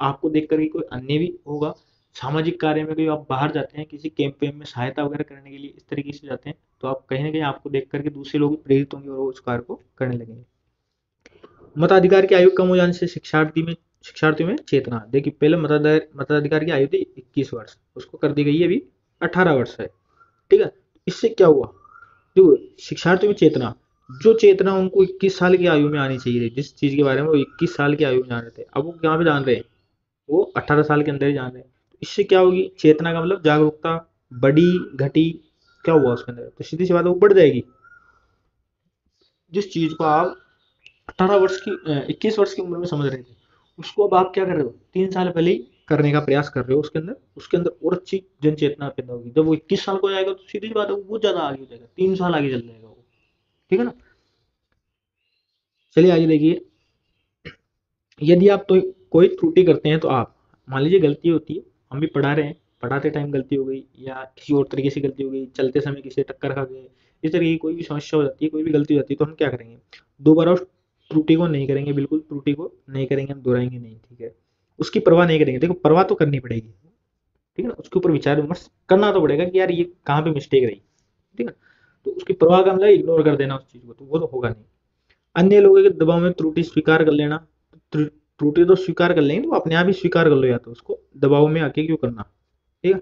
आपको देख करके कोई अन्य भी होगा। सामाजिक कार्य में कोई आप बाहर जाते हैं किसी कैंपेन में सहायता वगैरह करने के लिए, इस तरीके से जाते हैं, तो आप कहीं ना कहीं आपको देख करके दूसरे लोग भी प्रेरित होंगे और वो उस कार्य को करने लगेंगे। मताधिकार की आयु कम हो जाने से शिक्षार्थियों में चेतना, देखिए पहले मताधिकार की आयु थी 21 वर्ष, उसको कर दी गई है अभी 18 वर्ष है, ठीक है। इससे क्या हुआ, देखो शिक्षार्थियों में चेतना, जो चेतना उनको 21 साल की आयु में आनी चाहिए थी, जिस चीज के बारे में वो 21 साल की आयु में जान रहे थे, अब वो कहाँ पे जान रहे हैं, वो 18 साल के अंदर ही जान रहे हैं। तो इससे क्या होगी, चेतना का मतलब जागरूकता बड़ी घटी, क्या हुआ उसके अंदर, तो सीधी सी बात है वो बढ़ जाएगी। जिस चीज को आप 18 वर्ष की 21 वर्ष की उम्र में समझ रहे थे, उसको अब आप क्या कर रहे हो, 3 साल पहले ही करने का प्रयास कर रहे हो, उसके अंदर और अच्छी जन चेतना पैदा होगी। जब वो 21 साल को जाएगा तो सीधी सी बात है वो बहुत ज्यादा आगे हो जाएगा, 3 साल आगे चल जाएगा वो, ठीक है ना। चलिए आगे देखिए, यदि आप तो कोई त्रुटि करते हैं, तो आप मान लीजिए गलती होती है, हम भी पढ़ा रहे हैं, पढ़ाते टाइम गलती हो गई या किसी और तरीके से गलती हो गई, चलते समय किसी से टक्कर खा गए, इस तरीके की कोई भी समस्या हो जाती है, कोई भी गलती हो जाती है, तो हम क्या करेंगे, दोबारा उस त्रुटि को नहीं करेंगे, बिल्कुल त्रुटि को नहीं करेंगे, हम दोहराएंगे नहीं, ठीक है। उसकी परवाह नहीं करेंगे, देखो परवाह तो करनी पड़ेगी, ठीक है ना, उसके ऊपर विचार विमर्श करना तो पड़ेगा कि यार ये कहाँ पे मिस्टेक रही, ठीक है। तो उसकी परवाह का मतलब इग्नोर कर देना उस चीज को, तो वो तो होगा नहीं। अन्य लोगों के दबाव में त्रुटि स्वीकार कर लेना, त्रुटि तो स्वीकार कर लेंगे, तो अपने आप ही स्वीकार कर लो, या तो उसको दबाव में आके क्यों करना, ठीक है।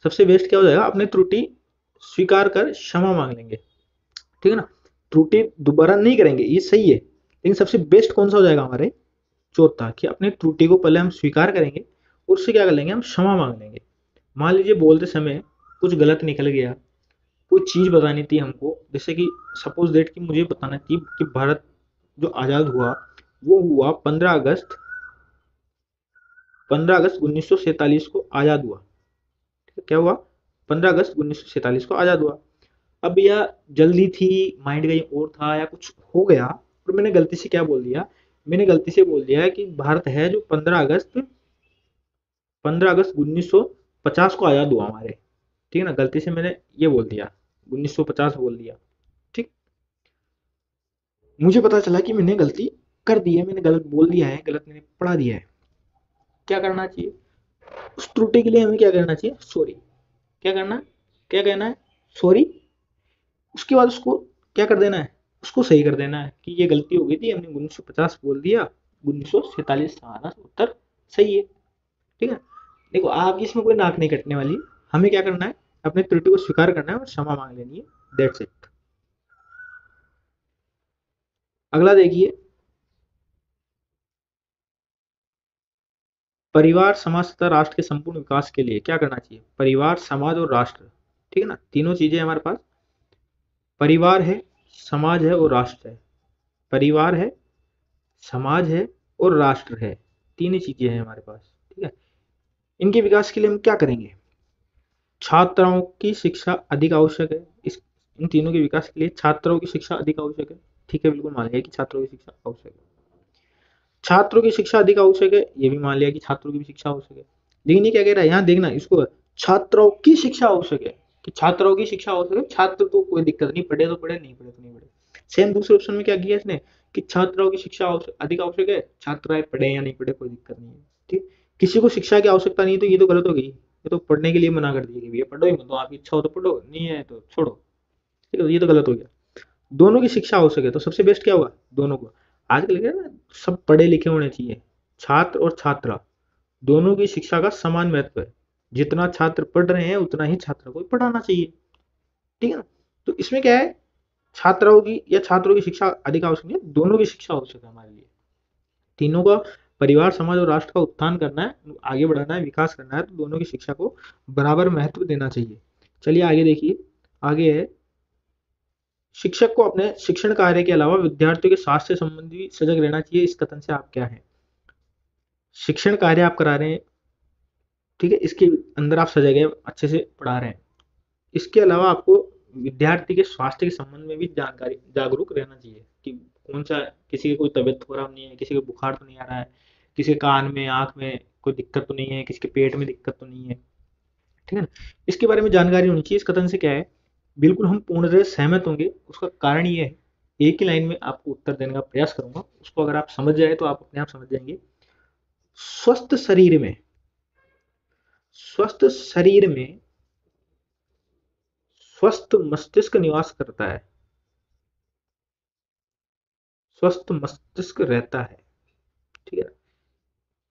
सबसे बेस्ट क्या हो जाएगा, अपने त्रुटि स्वीकार कर क्षमा मांग लेंगे, ठीक है ना, त्रुटि दोबारा नहीं करेंगे, ये सही है, लेकिन सबसे बेस्ट कौन सा हो जाएगा हमारे, चौथा, कि अपने त्रुटि को पहले हम स्वीकार करेंगे और उससे क्या कर लेंगे, हम क्षमा मांग लेंगे। मान लीजिए बोलते समय कुछ गलत निकल गया, कोई चीज बतानी थी हमको, जैसे कि सपोज डेट कि मुझे बताना थी कि भारत जो आजाद हुआ वो हुआ 15 अगस्त 1947 को आजाद हुआ, ठीक है, क्या हुआ, 15 अगस्त 1947 को आजाद हुआ। अब यह जल्दी थी, माइंड कहीं और था, या कुछ हो गया, और मैंने गलती से क्या बोल दिया, मैंने गलती से बोल दिया है कि भारत है जो 15 अगस्त 1950 को आजाद हुआ हमारे, ठीक है ना, गलती से मैंने ये बोल दिया, 1950 बोल दिया, ठीक। मुझे पता चला कि मैंने गलती कर दी है, मैंने गलत बोल दिया है, गलत मैंने पढ़ा दिया है, क्या करना चाहिए, उस त्रुटि के लिए हमें क्या करना चाहिए, सॉरी, क्या करना है, क्या कहना है, सॉरी। उसके बाद उसको क्या कर देना है, उसको सही कर देना है कि ये गलती हो गई थी, हमने 1950 बोल दिया, 1947 हमारा उत्तर सही है। ठीक है, देखो आपकी इसमें कोई नाक नहीं कटने वाली, हमें क्या करना है, अपनी त्रुटि को स्वीकार करना है और क्षमा मांग लेनी है, दैट्स इट। अगला देखिए, परिवार समाज तथा राष्ट्र के संपूर्ण विकास के लिए क्या करना चाहिए, परिवार समाज और राष्ट्र, ठीक है ना, तीनों चीजें हमारे पास, परिवार है, समाज है और राष्ट्र है, परिवार है, समाज है और राष्ट्र है, तीन ही चीजें हैं हमारे पास। ठीक है, इनके विकास के लिए हम क्या करेंगे, छात्राओं की शिक्षा अधिक आवश्यक है, इस इन तीनों के विकास के लिए छात्रों की शिक्षा अधिक आवश्यक है। ठीक है, बिल्कुल मान लिया कि छात्रों की शिक्षा आवश्यक है, छात्रों की शिक्षा अधिक आवश्यक है, ये भी मान लिया कि छात्रों की भी शिक्षा आवश्यक है। लेकिन ये क्या कह रहा है, यहाँ देखना इसको, छात्रों की शिक्षा आवश्यक है, कि छात्रों की शिक्षा आवश्यक है, छात्र तो कोई दिक्कत नहीं, पढ़े तो पढ़े, नहीं पढ़े तो नहीं पढ़े। सेम दूसरे ऑप्शन में क्या किया इसने, कि छात्रों की शिक्षा अधिक आवश्यक है, छात्र पढ़े या नहीं पढ़े कोई दिक्कत नहीं है। ठीक, किसी को शिक्षा की आवश्यकता नहीं है, तो ये तो गलत हो गई, ये तो पढ़ने के लिए मना कर दिया कि भैया पढ़ो ही मत, आपकी इच्छा हो तो पढ़ो, नहीं है तो छोड़ो। ठीक है, ये तो गलत हो गया। दोनों की शिक्षा हो सके तो सबसे बेस्ट क्या हुआ, दोनों को, आजकल क्या है ना, सब पढ़े लिखे होने चाहिए, छात्र और छात्रा दोनों की शिक्षा का समान महत्व है, जितना छात्र पढ़ रहे हैं उतना ही छात्रों को पढ़ाना चाहिए। ठीक है ना, तो इसमें क्या है, छात्राओं की या छात्रों की शिक्षा अधिक आवश्यक नहीं है, दोनों की शिक्षा आवश्यक है हमारे लिए, तीनों का, परिवार समाज और राष्ट्र का उत्थान करना है, आगे बढ़ाना है, विकास करना है, तो दोनों की शिक्षा को बराबर महत्व देना चाहिए। चलिए आगे देखिए, आगे है, शिक्षक को अपने शिक्षण कार्य के अलावा विद्यार्थियों के स्वास्थ्य संबंधी भी सजग रहना चाहिए, इस कथन से आप क्या है, शिक्षण कार्य आप करा रहे हैं, ठीक है, इसके अंदर आप सजग है, अच्छे से पढ़ा रहे हैं, इसके अलावा आपको विद्यार्थी के स्वास्थ्य के संबंध में भी जानकारी, जागरूक रहना चाहिए, कि कौन सा, किसी की कोई तबियत खराब नहीं है, किसी को बुखार तो नहीं आ रहा है, किसी के कान में आंख में कोई दिक्कत तो नहीं है, किसी के पेट में दिक्कत तो नहीं है। ठीक है ना, इसके बारे में जानकारी होनी चाहिए, इस कथन से क्या है, बिल्कुल हम पूर्णतः सहमत होंगे, उसका कारण ये है, एक ही लाइन में आपको उत्तर देने का प्रयास करूंगा, उसको अगर आप समझ जाए तो आप अपने आप समझ जाएंगे। स्वस्थ शरीर में, स्वस्थ शरीर में स्वस्थ मस्तिष्क निवास करता है, स्वस्थ मस्तिष्क रहता है। ठीक है,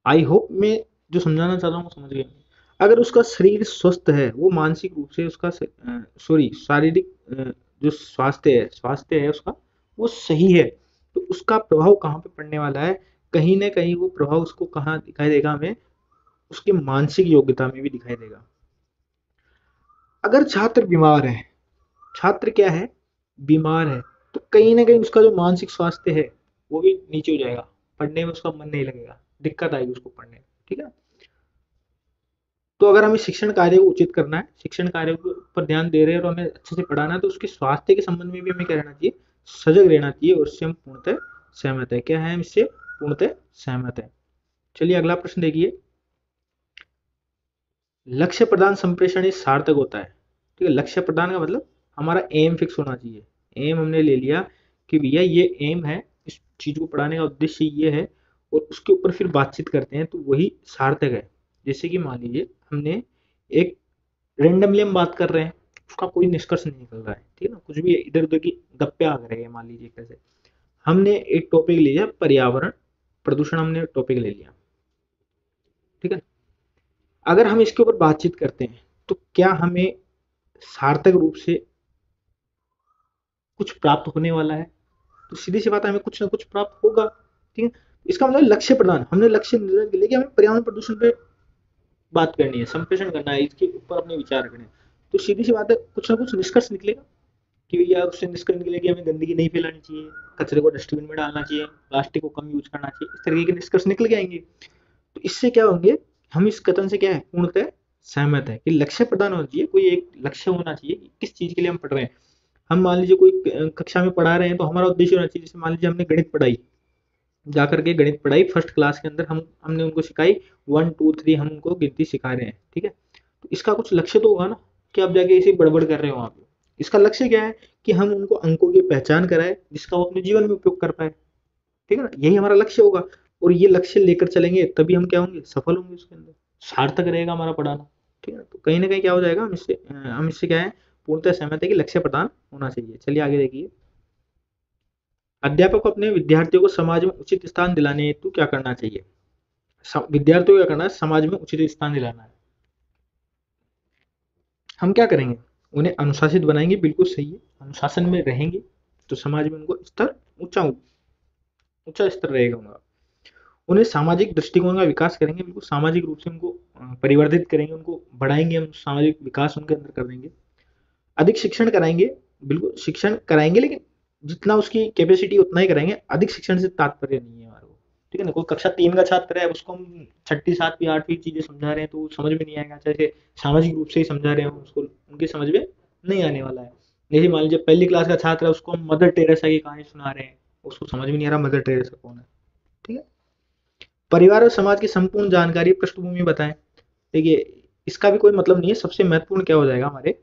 आई होप मैं जो समझाना चाह रहा हूँ समझ गए। अगर उसका शरीर स्वस्थ है, वो मानसिक रूप से उसका, सॉरी, शारीरिक जो स्वास्थ्य है उसका, वो सही है, तो उसका प्रभाव कहाँ पे पड़ने वाला है, कहीं ना कहीं वो प्रभाव उसको कहाँ दिखाई देगा, हमें उसकी मानसिक योग्यता में भी दिखाई देगा। अगर छात्र बीमार है, छात्र क्या है, बीमार है, तो कहीं ना कहीं उसका जो मानसिक स्वास्थ्य है वो भी नीचे हो जाएगा, पढ़ने में उसका मन नहीं लगेगा, दिक्कत आएगी उसको पढ़ने में। ठीक है, तो अगर हमें शिक्षण कार्य को उचित करना है, शिक्षण कार्य के ऊपर ध्यान दे रहे हैं और हमें अच्छे से पढ़ाना है, तो उसके स्वास्थ्य के संबंध में भी हमें क्या रहना चाहिए, सजग रहना चाहिए, और इससे हम पूर्णतः सहमत है, क्या है, हम इससे पूर्णतः सहमत है। चलिए अगला प्रश्न देखिए, लक्ष्य प्रदान संप्रेषण ही सार्थक होता है। ठीक है, लक्ष्य प्रदान का मतलब हमारा एम फिक्स होना चाहिए, एम हमने ले लिया कि भैया ये एम है, इस चीज को पढ़ाने का उद्देश्य ये है, और उसके ऊपर फिर बातचीत करते हैं, तो वही सार्थक है। जैसे कि मान लीजिए हमने एक, रेंडमली हम बात कर रहे हैं, उसका कोई निष्कर्ष नहीं निकल रहा है, ठीक है ना, कुछ भी इधर उधर की गप्पे आ रहे हैं, मान लीजिए कैसे, हमने एक टॉपिक ले लिया, पर्यावरण प्रदूषण हमने टॉपिक ले लिया, ठीक है, अगर हम इसके ऊपर बातचीत करते हैं, तो क्या हमें सार्थक रूप से कुछ प्राप्त होने वाला है, तो सीधी सी बात है, हमें कुछ ना कुछ प्राप्त होगा। ठीक है, इसका मतलब लक्ष्य प्रदान, हमने लक्ष्य निर्धारित कर लिया कि हमें पर्यावरण प्रदूषण पे बात करनी है, संप्रेषण करना है, इसके ऊपर अपने विचार रखने हैं, तो सीधी सी बात है, कुछ ना कुछ निष्कर्ष निकलेगा, कि भैया उससे निष्कर्ष निकले कि हमें गंदगी नहीं फैलानी चाहिए, कचरे को डस्टबिन में डालना चाहिए, प्लास्टिक को कम यूज करना चाहिए, इस तरीके के निष्कर्ष निकल के आएंगे। तो इससे क्या होंगे, हम इस कथन से क्या है, पूर्णतः सहमत है, कि लक्ष्य प्रदान होना चाहिए, कोई एक लक्ष्य होना चाहिए कि किस चीज के लिए हम पढ़ रहे हैं। हम मान लीजिए कोई कक्षा में पढ़ा रहे हैं, तो हमारा उद्देश्य होना चाहिए, जैसे मान लीजिए हमने गणित पढ़ाई, जाकर के गणित पढ़ाई फर्स्ट क्लास के अंदर, हमने उनको सिखाई 1 2 3, हम उनको गिनती सिखा रहे हैं, ठीक है, तो इसका कुछ लक्ष्य तो होगा ना, कि आप जाके इसे बड़बड़ कर रहे हो वहां पे, इसका लक्ष्य क्या है, कि हम उनको अंकों की पहचान कराए, जिसका वो अपने जीवन में उपयोग कर पाए। ठीक है ना, यही हमारा लक्ष्य होगा, और ये लक्ष्य लेकर चलेंगे तभी हम क्या होंगे, सफल होंगे उसके अंदर, सार्थक रहेगा हमारा पढ़ाना। ठीक है ना, तो कहीं ना कहीं क्या हो जाएगा, हम इससे क्या है, पूर्णतः सहमत है कि लक्ष्य प्रदान होना चाहिए। चलिए आगे देखिए, अध्यापक को अपने विद्यार्थियों को समाज में उचित स्थान दिलाने हेतु क्या करना चाहिए? विद्यार्थियों को क्या करना है? समाज में उचित स्थान दिलाना है। हम क्या करेंगे? उन्हें अनुशासित बनाएंगे, बिल्कुल सही है। अनुशासन में रहेंगे तो समाज में उनको स्तर ऊंचा ऊंचा स्तर रहेगा उनका। उन्हें सामाजिक दृष्टिकोण का विकास करेंगे, बिल्कुल सामाजिक रूप से उनको परिवर्तित करेंगे, उनको बढ़ाएंगे, हम सामाजिक विकास उनके अंदर कर देंगे। अधिक शिक्षण कराएंगे, बिल्कुल शिक्षण कराएंगे, लेकिन जितना उसकी कैपेसिटी उतना ही कराएंगे। अधिक शिक्षण से तात्पर्य नहीं है हमारे को, ठीक है ना। कोई कक्षा 3 का छात्र है, उसको हम छठी सातवीं आठवीं चीजें समझा रहे हैं तो समझ में नहीं आएगा, चाहे सामाजिक रूप से ही समझा रहे हो उसको, उनके समझ में नहीं आने वाला है। जैसे मान लीजिए पहली क्लास का छात्र है, उसको हम मदर टेरेसा की कहानी सुना रहे हैं, उसको समझ में नहीं आ रहा मदर टेरेसा कौन है, ठीक है। परिवार और समाज की संपूर्ण जानकारी पृष्ठभूमि बताएं। देखिए इसका भी कोई मतलब नहीं है। सबसे महत्वपूर्ण क्या हो जाएगा हमारे,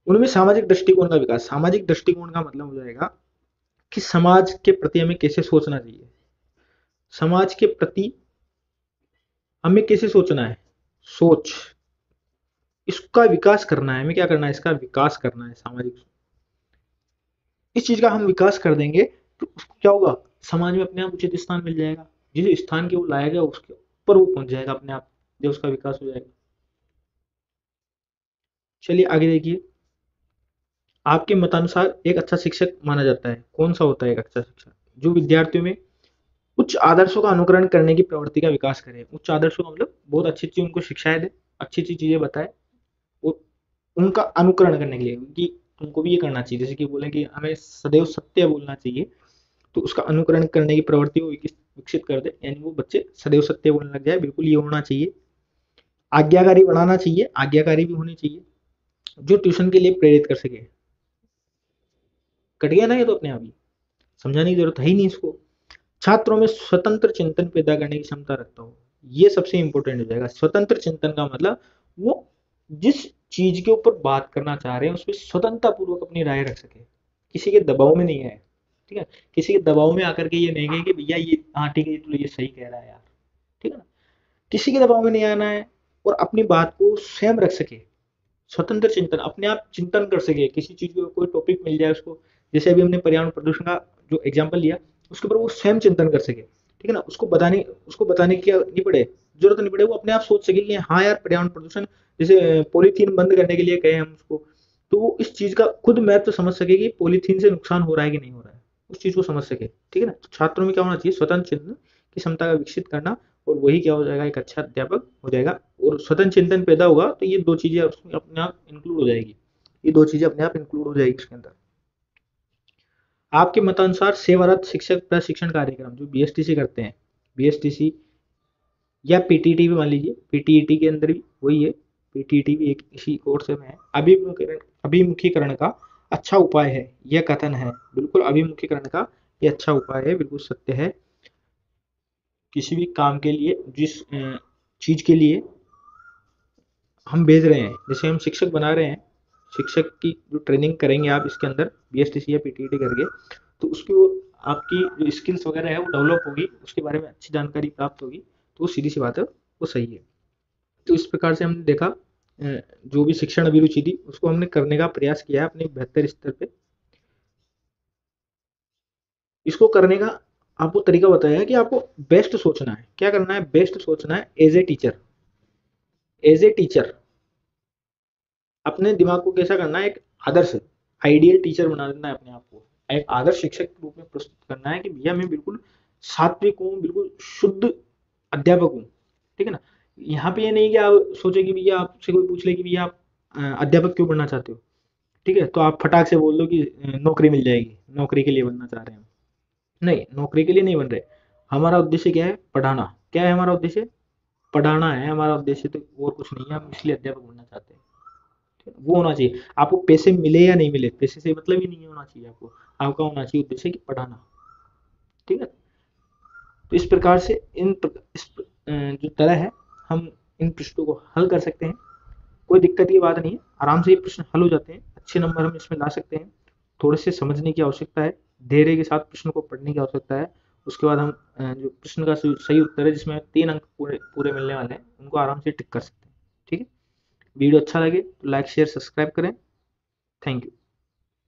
उनमें सामाजिक दृष्टिकोण का विकास। सामाजिक दृष्टिकोण का मतलब हो जाएगा कि समाज के प्रति हमें कैसे सोचना चाहिए, समाज के प्रति हमें कैसे सोचना है, सोच, इसका विकास करना है। हमें क्या करना है? इसका विकास करना है। सामाजिक इस चीज का हम विकास कर देंगे तो उसको क्या होगा? समाज में अपने आप उचित स्थान मिल जाएगा। जिस स्थान के वो लाया गया उसके ऊपर वो पहुंच जाएगा अपने आप, जब उसका विकास हो जाएगा। चलिए आगे देखिए। आपके मतानुसार एक अच्छा शिक्षक माना जाता है, कौन सा होता है एक अच्छा शिक्षक? जो विद्यार्थियों में उच्च आदर्शों का अनुकरण करने की प्रवृत्ति का विकास करे। उच्च आदर्शों का मतलब बहुत अच्छी अच्छी उनको शिक्षाएं दे, अच्छी अच्छी चीजें बताए, और उनका अनुकरण करने के लिए कि तुमको भी ये करना चाहिए। जैसे कि बोले कि हमें सदैव सत्य बोलना चाहिए, तो उसका अनुकरण करने की प्रवृत्ति को विकसित कर दे, यानी वो बच्चे सदैव सत्य बोलने लग जाए, बिल्कुल ये होना चाहिए। आज्ञाकारी बनाना चाहिए, आज्ञाकारी भी होनी चाहिए। जो ट्यूशन के लिए प्रेरित कर सके। कट गया ना ये तो अपने आप ही, समझाने की जरूरत है ही नहीं इसको। छात्रों में स्वतंत्र चिंतन पैदा करने की क्षमता रखता हो, ये सबसे इंपॉर्टेंट हो जाएगा। स्वतंत्र चिंतन का मतलब वो जिस चीज के ऊपर बात करना चाह रहे हैं उस पर स्वतंत्रता पूर्वक अपनी राय रख सके, किसी के दबाव में नहीं है, ठीक है। किसी के दबाव में आकर के ये नहीं कहे कि भैया ये हाँ ठीक है ये तो ये सही कह रहा है यार, ठीक है ना। किसी के दबाव में नहीं आना है, और अपनी बात को स्वयं रख सके। स्वतंत्र चिंतन, अपने आप चिंतन कर सके, किसी चीज को कोई टॉपिक मिल जाए उसको, जैसे अभी हमने पर्यावरण प्रदूषण का जो एग्जाम्पल लिया, उसके ऊपर वो स्वयं चिंतन कर सके, ठीक है ना। उसको बताने की नहीं पड़े, जरूरत नहीं पड़े, वो अपने आप सोच सके कि हाँ यार पर्यावरण प्रदूषण, जैसे पॉलीथीन बंद करने के लिए कहे हम उसको, तो वो इस चीज का खुद महत्व समझ सके कि पॉलीथीन से नुकसान हो रहा है कि नहीं हो रहा है, उस चीज को समझ सके, ठीक है ना। तो छात्रों में क्या होना चाहिए? स्वतंत्र चिंतन की क्षमता का विकसित करना, और वही क्या हो जाएगा? एक अच्छा अध्यापक हो जाएगा। और स्वतंत्र चिंतन पैदा होगा तो ये दो चीजें उसमें अपने आप इंक्लूड हो जाएगी, ये दो चीजें अपने आप इंक्लूड हो जाएगी उसके अंदर। आपके मतानुसार सेवारत शिक्षक प्रशिक्षण कार्यक्रम जो बीएसटीसी करते हैं, बीएसटीसी या पीटीटी भी मान लीजिए, पीटीईटी के अंदर भी वही है, पीटीईटी भी एक इसी कोर्स में है। अभिमुखीकरण का अच्छा उपाय है, यह कथन है, बिल्कुल अभिमुखीकरण का ये अच्छा उपाय है, बिल्कुल सत्य है। किसी भी काम के लिए, जिस चीज के लिए हम भेज रहे हैं, जैसे हम शिक्षक बना रहे हैं, शिक्षक की जो ट्रेनिंग करेंगे आप इसके अंदर बीएसटीसी या पीटीईटी करके, तो उसकी वो आपकी जो स्किल्स वगैरह है वो डेवलप होगी, उसके बारे में अच्छी जानकारी प्राप्त होगी, तो वो सीधी सी बात है वो सही है। तो इस प्रकार से हमने देखा जो भी शिक्षण अभिरुचि थी उसको हमने करने का प्रयास किया है अपने बेहतर स्तर पे। इसको करने का आपको तरीका बताया है कि आपको बेस्ट सोचना है। क्या करना है? बेस्ट सोचना है as a teacher. As a teacher अपने दिमाग को कैसा करना है? एक आदर्श आइडियल टीचर बना देना है अपने आप को, एक आदर्श शिक्षक के रूप में प्रस्तुत करना है कि भैया मैं बिल्कुल सात्विक हूँ, बिल्कुल शुद्ध अध्यापक हूँ, ठीक है ना। यहाँ पे ये नहीं कि आप सोचे कि भैया आपसे कोई पूछ ले कि भैया आप अध्यापक क्यों बनना चाहते हो, ठीक है, तो आप फटाक से बोल दो कि नौकरी मिल जाएगी, नौकरी के लिए बनना चाह रहे हैं हम। नहीं, नौकरी के लिए नहीं बन रहे। हमारा उद्देश्य क्या है? पढ़ाना। क्या है हमारा उद्देश्य? पढ़ाना है हमारा उद्देश्य, तो और कुछ नहीं है, हम इसलिए अध्यापक बनना चाहते हैं। वो होना चाहिए। आपको पैसे मिले या नहीं मिले, पैसे से मतलब ही नहीं होना चाहिए आपको, आपका होना चाहिए उद्देश्य कि पढ़ाना, ठीक है। तो इस प्रकार से जो तरह है हम इन प्रश्नों को हल कर सकते हैं। कोई दिक्कत की बात नहीं है, आराम से ये प्रश्न हल हो जाते हैं, अच्छे नंबर हम इसमें ला सकते हैं। थोड़े से समझने की आवश्यकता है, धैर्य के साथ प्रश्न को पढ़ने की आवश्यकता है। उसके बाद हम जो प्रश्न का सही उत्तर है जिसमें 3 अंक पूरे पूरे मिलने वाले हैं उनको आराम से टिक कर सकते हैं, ठीक है। वीडियो अच्छा लगे तो लाइक शेयर सब्सक्राइब करें। Thank you.